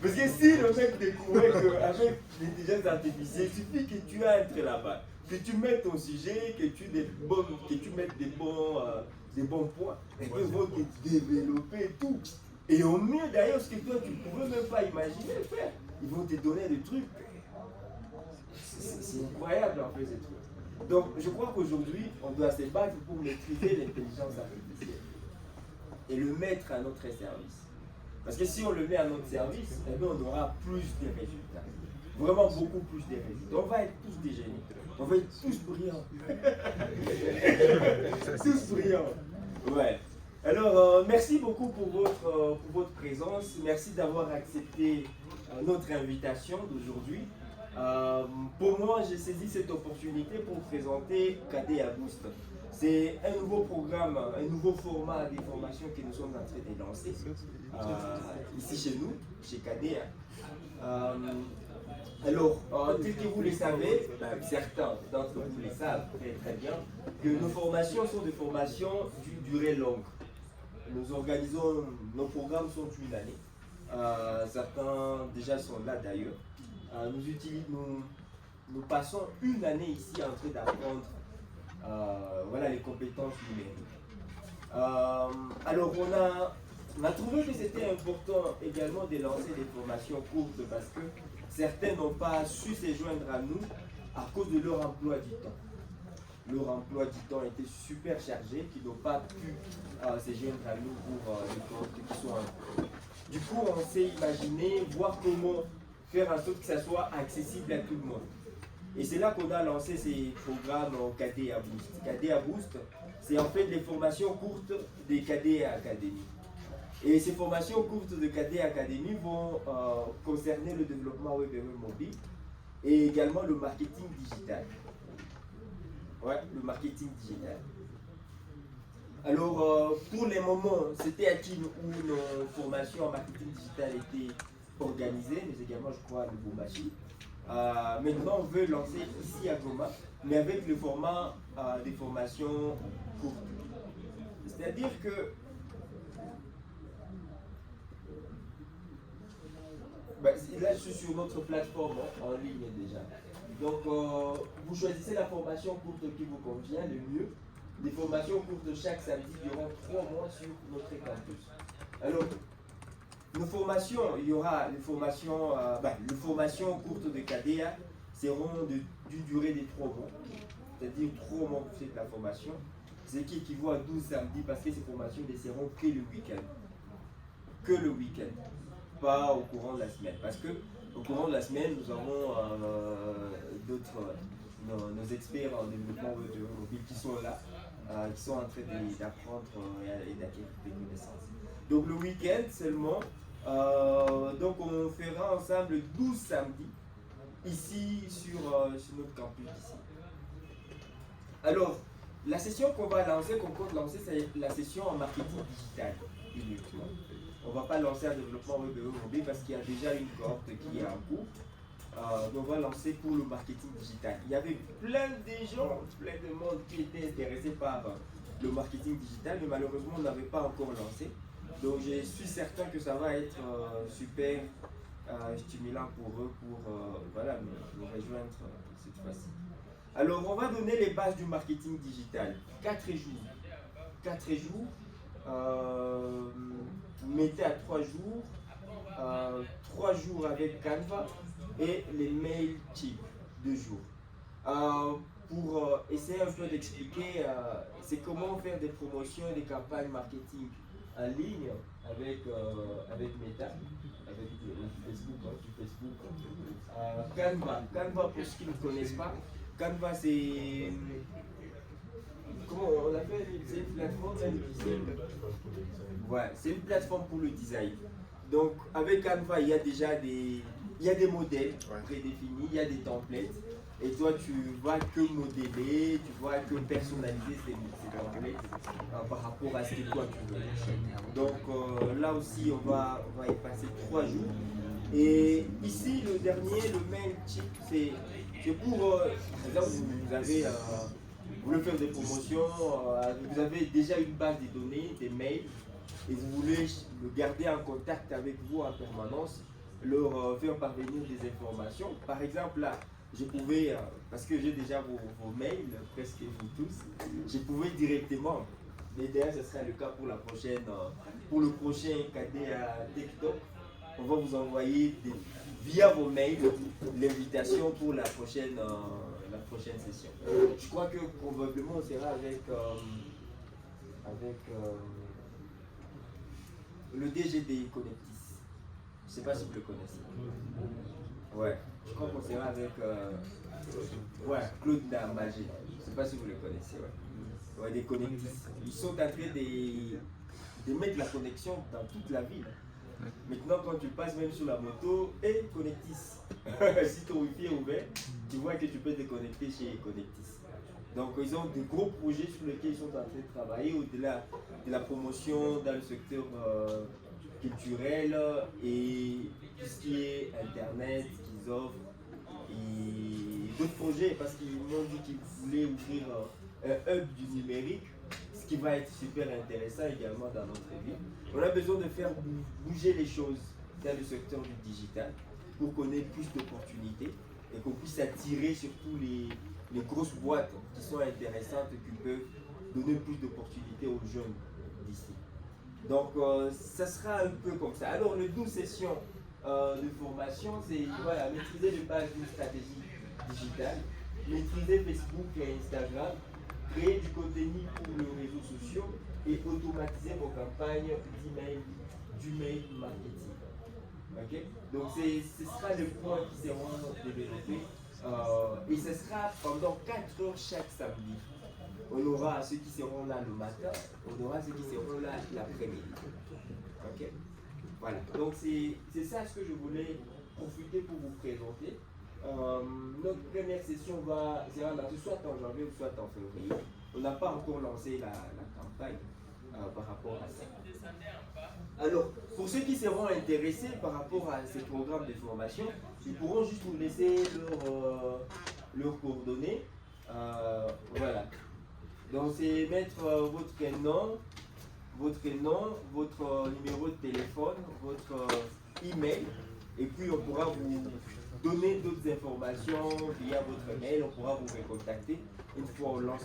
Parce que si le mec découvrait qu'avec l'intelligence artificielle, il suffit que tu entres là-bas, que tu mettes ton sujet, que tu mettes des bons points, et qu'ils vont te développer tout. Et au mieux d'ailleurs, ce que toi tu ne pouvais même pas imaginer faire, ils vont te donner des trucs. C'est incroyable en fait ces trucs. Donc je crois qu'aujourd'hui, on doit se battre pour maîtriser l'intelligence artificielle et le mettre à notre service. Parce que si on le met à notre service, eh bien, on aura plus de résultats. Vraiment beaucoup plus de résultats. On va être tous des génies. On va être tous brillants. Tous brillants. Ouais. Alors, merci beaucoup pour votre présence. Merci d'avoir accepté notre invitation d'aujourd'hui. Pour moi, j'ai saisi cette opportunité pour présenter KDA Boost. C'est un nouveau programme, un nouveau format des formations que nous sommes en train de lancer ici chez nous, chez KDA. Alors, tel que vous le savez, certains d'entre vous le savent très bien, que nos formations sont des formations d'une durée longue. Nous organisons, nos programmes sont une année. Certains déjà sont là d'ailleurs. Nous passons une année ici en train d'apprendre voilà, les compétences numériques. Alors on a trouvé que c'était important également de lancer des formations courtes parce que certains n'ont pas su se joindre à nous à cause de leur emploi du temps. Leur emploi du temps était super chargé, qu'ils n'ont pas pu se joindre à nous pour les cours qui sont en cours. Du coup, on s'est imaginé voir comment faire en sorte que ça soit accessible à tout le monde. Et c'est là qu'on a lancé ces programmes KDA Boost. KDA Boost, c'est en fait les formations courtes des KDA Academy. Et ces formations courtes de KDA Academy vont concerner le développement web et web mobile et également le marketing digital. Ouais, le marketing digital. Alors, pour les moments, c'était à Kin où nos formations en marketing digital étaient organisées, mais également, je crois, à Lubumbashi. Maintenant, on veut lancer ici à Goma, mais avec le format des formations courtes. C'est-à-dire que là, je suis sur notre plateforme en ligne déjà. Donc, vous choisissez la formation courte qui vous convient le mieux. Des formations courtes chaque samedi durant 3 mois sur notre campus. Alors, nos formations, il y aura les formations courtes de KDA seront d'une durée de 3 mois. C'est-à-dire 3 mois pour faire la formation. Ce qui équivaut à 12 samedis parce que ces formations ne seront que le week-end. Que le week-end. Pas au courant de la semaine. Parce que au courant de la semaine, nous avons nos experts en développement mobile qui sont là, qui sont en train d'apprendre et d'acquérir des connaissances. Donc le week-end seulement, donc on fera ensemble 12 samedis ici sur notre campus ici. Alors, la session qu'on va lancer, qu'on compte lancer, c'est la session en marketing digital uniquement. On ne va pas lancer un développement web et mobile parce qu'il y a déjà une cohorte qui est en cours. Donc on va lancer pour le marketing digital. Il y avait plein de gens, plein de monde qui étaient intéressés par le marketing digital, mais malheureusement on n'avait pas encore lancé. Donc je suis certain que ça va être super stimulant pour eux pour voilà, nous rejoindre cette fois-ci. Alors on va donner les bases du marketing digital. 4 jours. 4 jours. vous mettez à 3 jours, 3 jours avec Canva et les Mailchimp 2 jours. Pour essayer un peu d'expliquer, c'est comment faire des promotions et des campagnes marketing en ligne avec Meta, avec du Facebook. Canva, pour ceux qui ne connaissent pas, Canva c'est... Comment on l'appelle? C'est une plateforme ouais, c'est une plateforme pour le design. Donc avec Canva, il y a déjà des modèles prédéfinis, il y a des templates. Et toi, tu vas que modeler, tu vas que personnaliser ces templates par rapport à ce que toi tu veux. Donc là aussi, on va y passer 3 jours. Et ici, le dernier, le Mailchimp, c'est pour, par exemple, vous voulez faire des promotions, vous avez déjà une base de données, des mails, et vous voulez le garder en contact avec vous en permanence, leur faire parvenir des informations. Par exemple, là, je pouvais, parce que j'ai déjà vos mails, presque vous tous, je pouvais directement, mais d'ailleurs ce sera le cas pour la prochaine, pour le prochain cadet à TikTok, on va vous envoyer via vos mails l'invitation pour la prochaine session. Je crois que probablement on sera avec le DG des Connectis. Je ne sais pas si vous le connaissez. Ouais, je crois qu'on sera avec Claude Damagé. Je ne sais pas si vous le connaissez. Ouais, des Connectis. Ils sont en train de mettre la connexion dans toute la ville. Maintenant, quand tu passes même sur la moto, et Connectis. Si ton wifi est ouvert, tu vois que tu peux te connecter chez Connectis. Donc, ils ont de gros projets sur lesquels ils sont en train de travailler au-delà de la promotion dans le secteur culturel et tout ce qui est Internet qu'ils offrent et d'autres projets parce qu'ils m'ont dit qu'ils voulaient ouvrir un hub du numérique, ce qui va être super intéressant également dans notre ville. On a besoin de faire bouger les choses dans le secteur du digital pour qu'on ait plus d'opportunités et qu'on puisse attirer surtout les grosses boîtes qui sont intéressantes et qui peuvent donner plus d'opportunités aux jeunes d'ici. Donc ça sera un peu comme ça. Alors les 12 sessions de formation, c'est voilà, maîtriser les bases d'une stratégie digitale, maîtriser Facebook et Instagram, créer du contenu pour les réseaux sociaux et automatiser vos campagnes d'email, du mail marketing. Okay? Donc ce sera le point qui seront développés et ce sera pendant 4 heures chaque samedi. On aura ceux qui seront là le matin, on aura ceux qui seront là l'après-midi. Okay? Voilà, donc c'est ça ce que je voulais profiter pour vous présenter. Notre première session sera lancée soit en janvier ou soit en février. On n'a pas encore lancé la campagne par rapport à ça. Alors, pour ceux qui seront intéressés par rapport à ces programmes de formation, ils pourront juste vous laisser leurs coordonnées. Voilà. Donc, c'est mettre votre nom, votre numéro de téléphone, votre email, et puis on pourra vous donner d'autres informations via votre mail, on pourra vous recontacter une fois on lance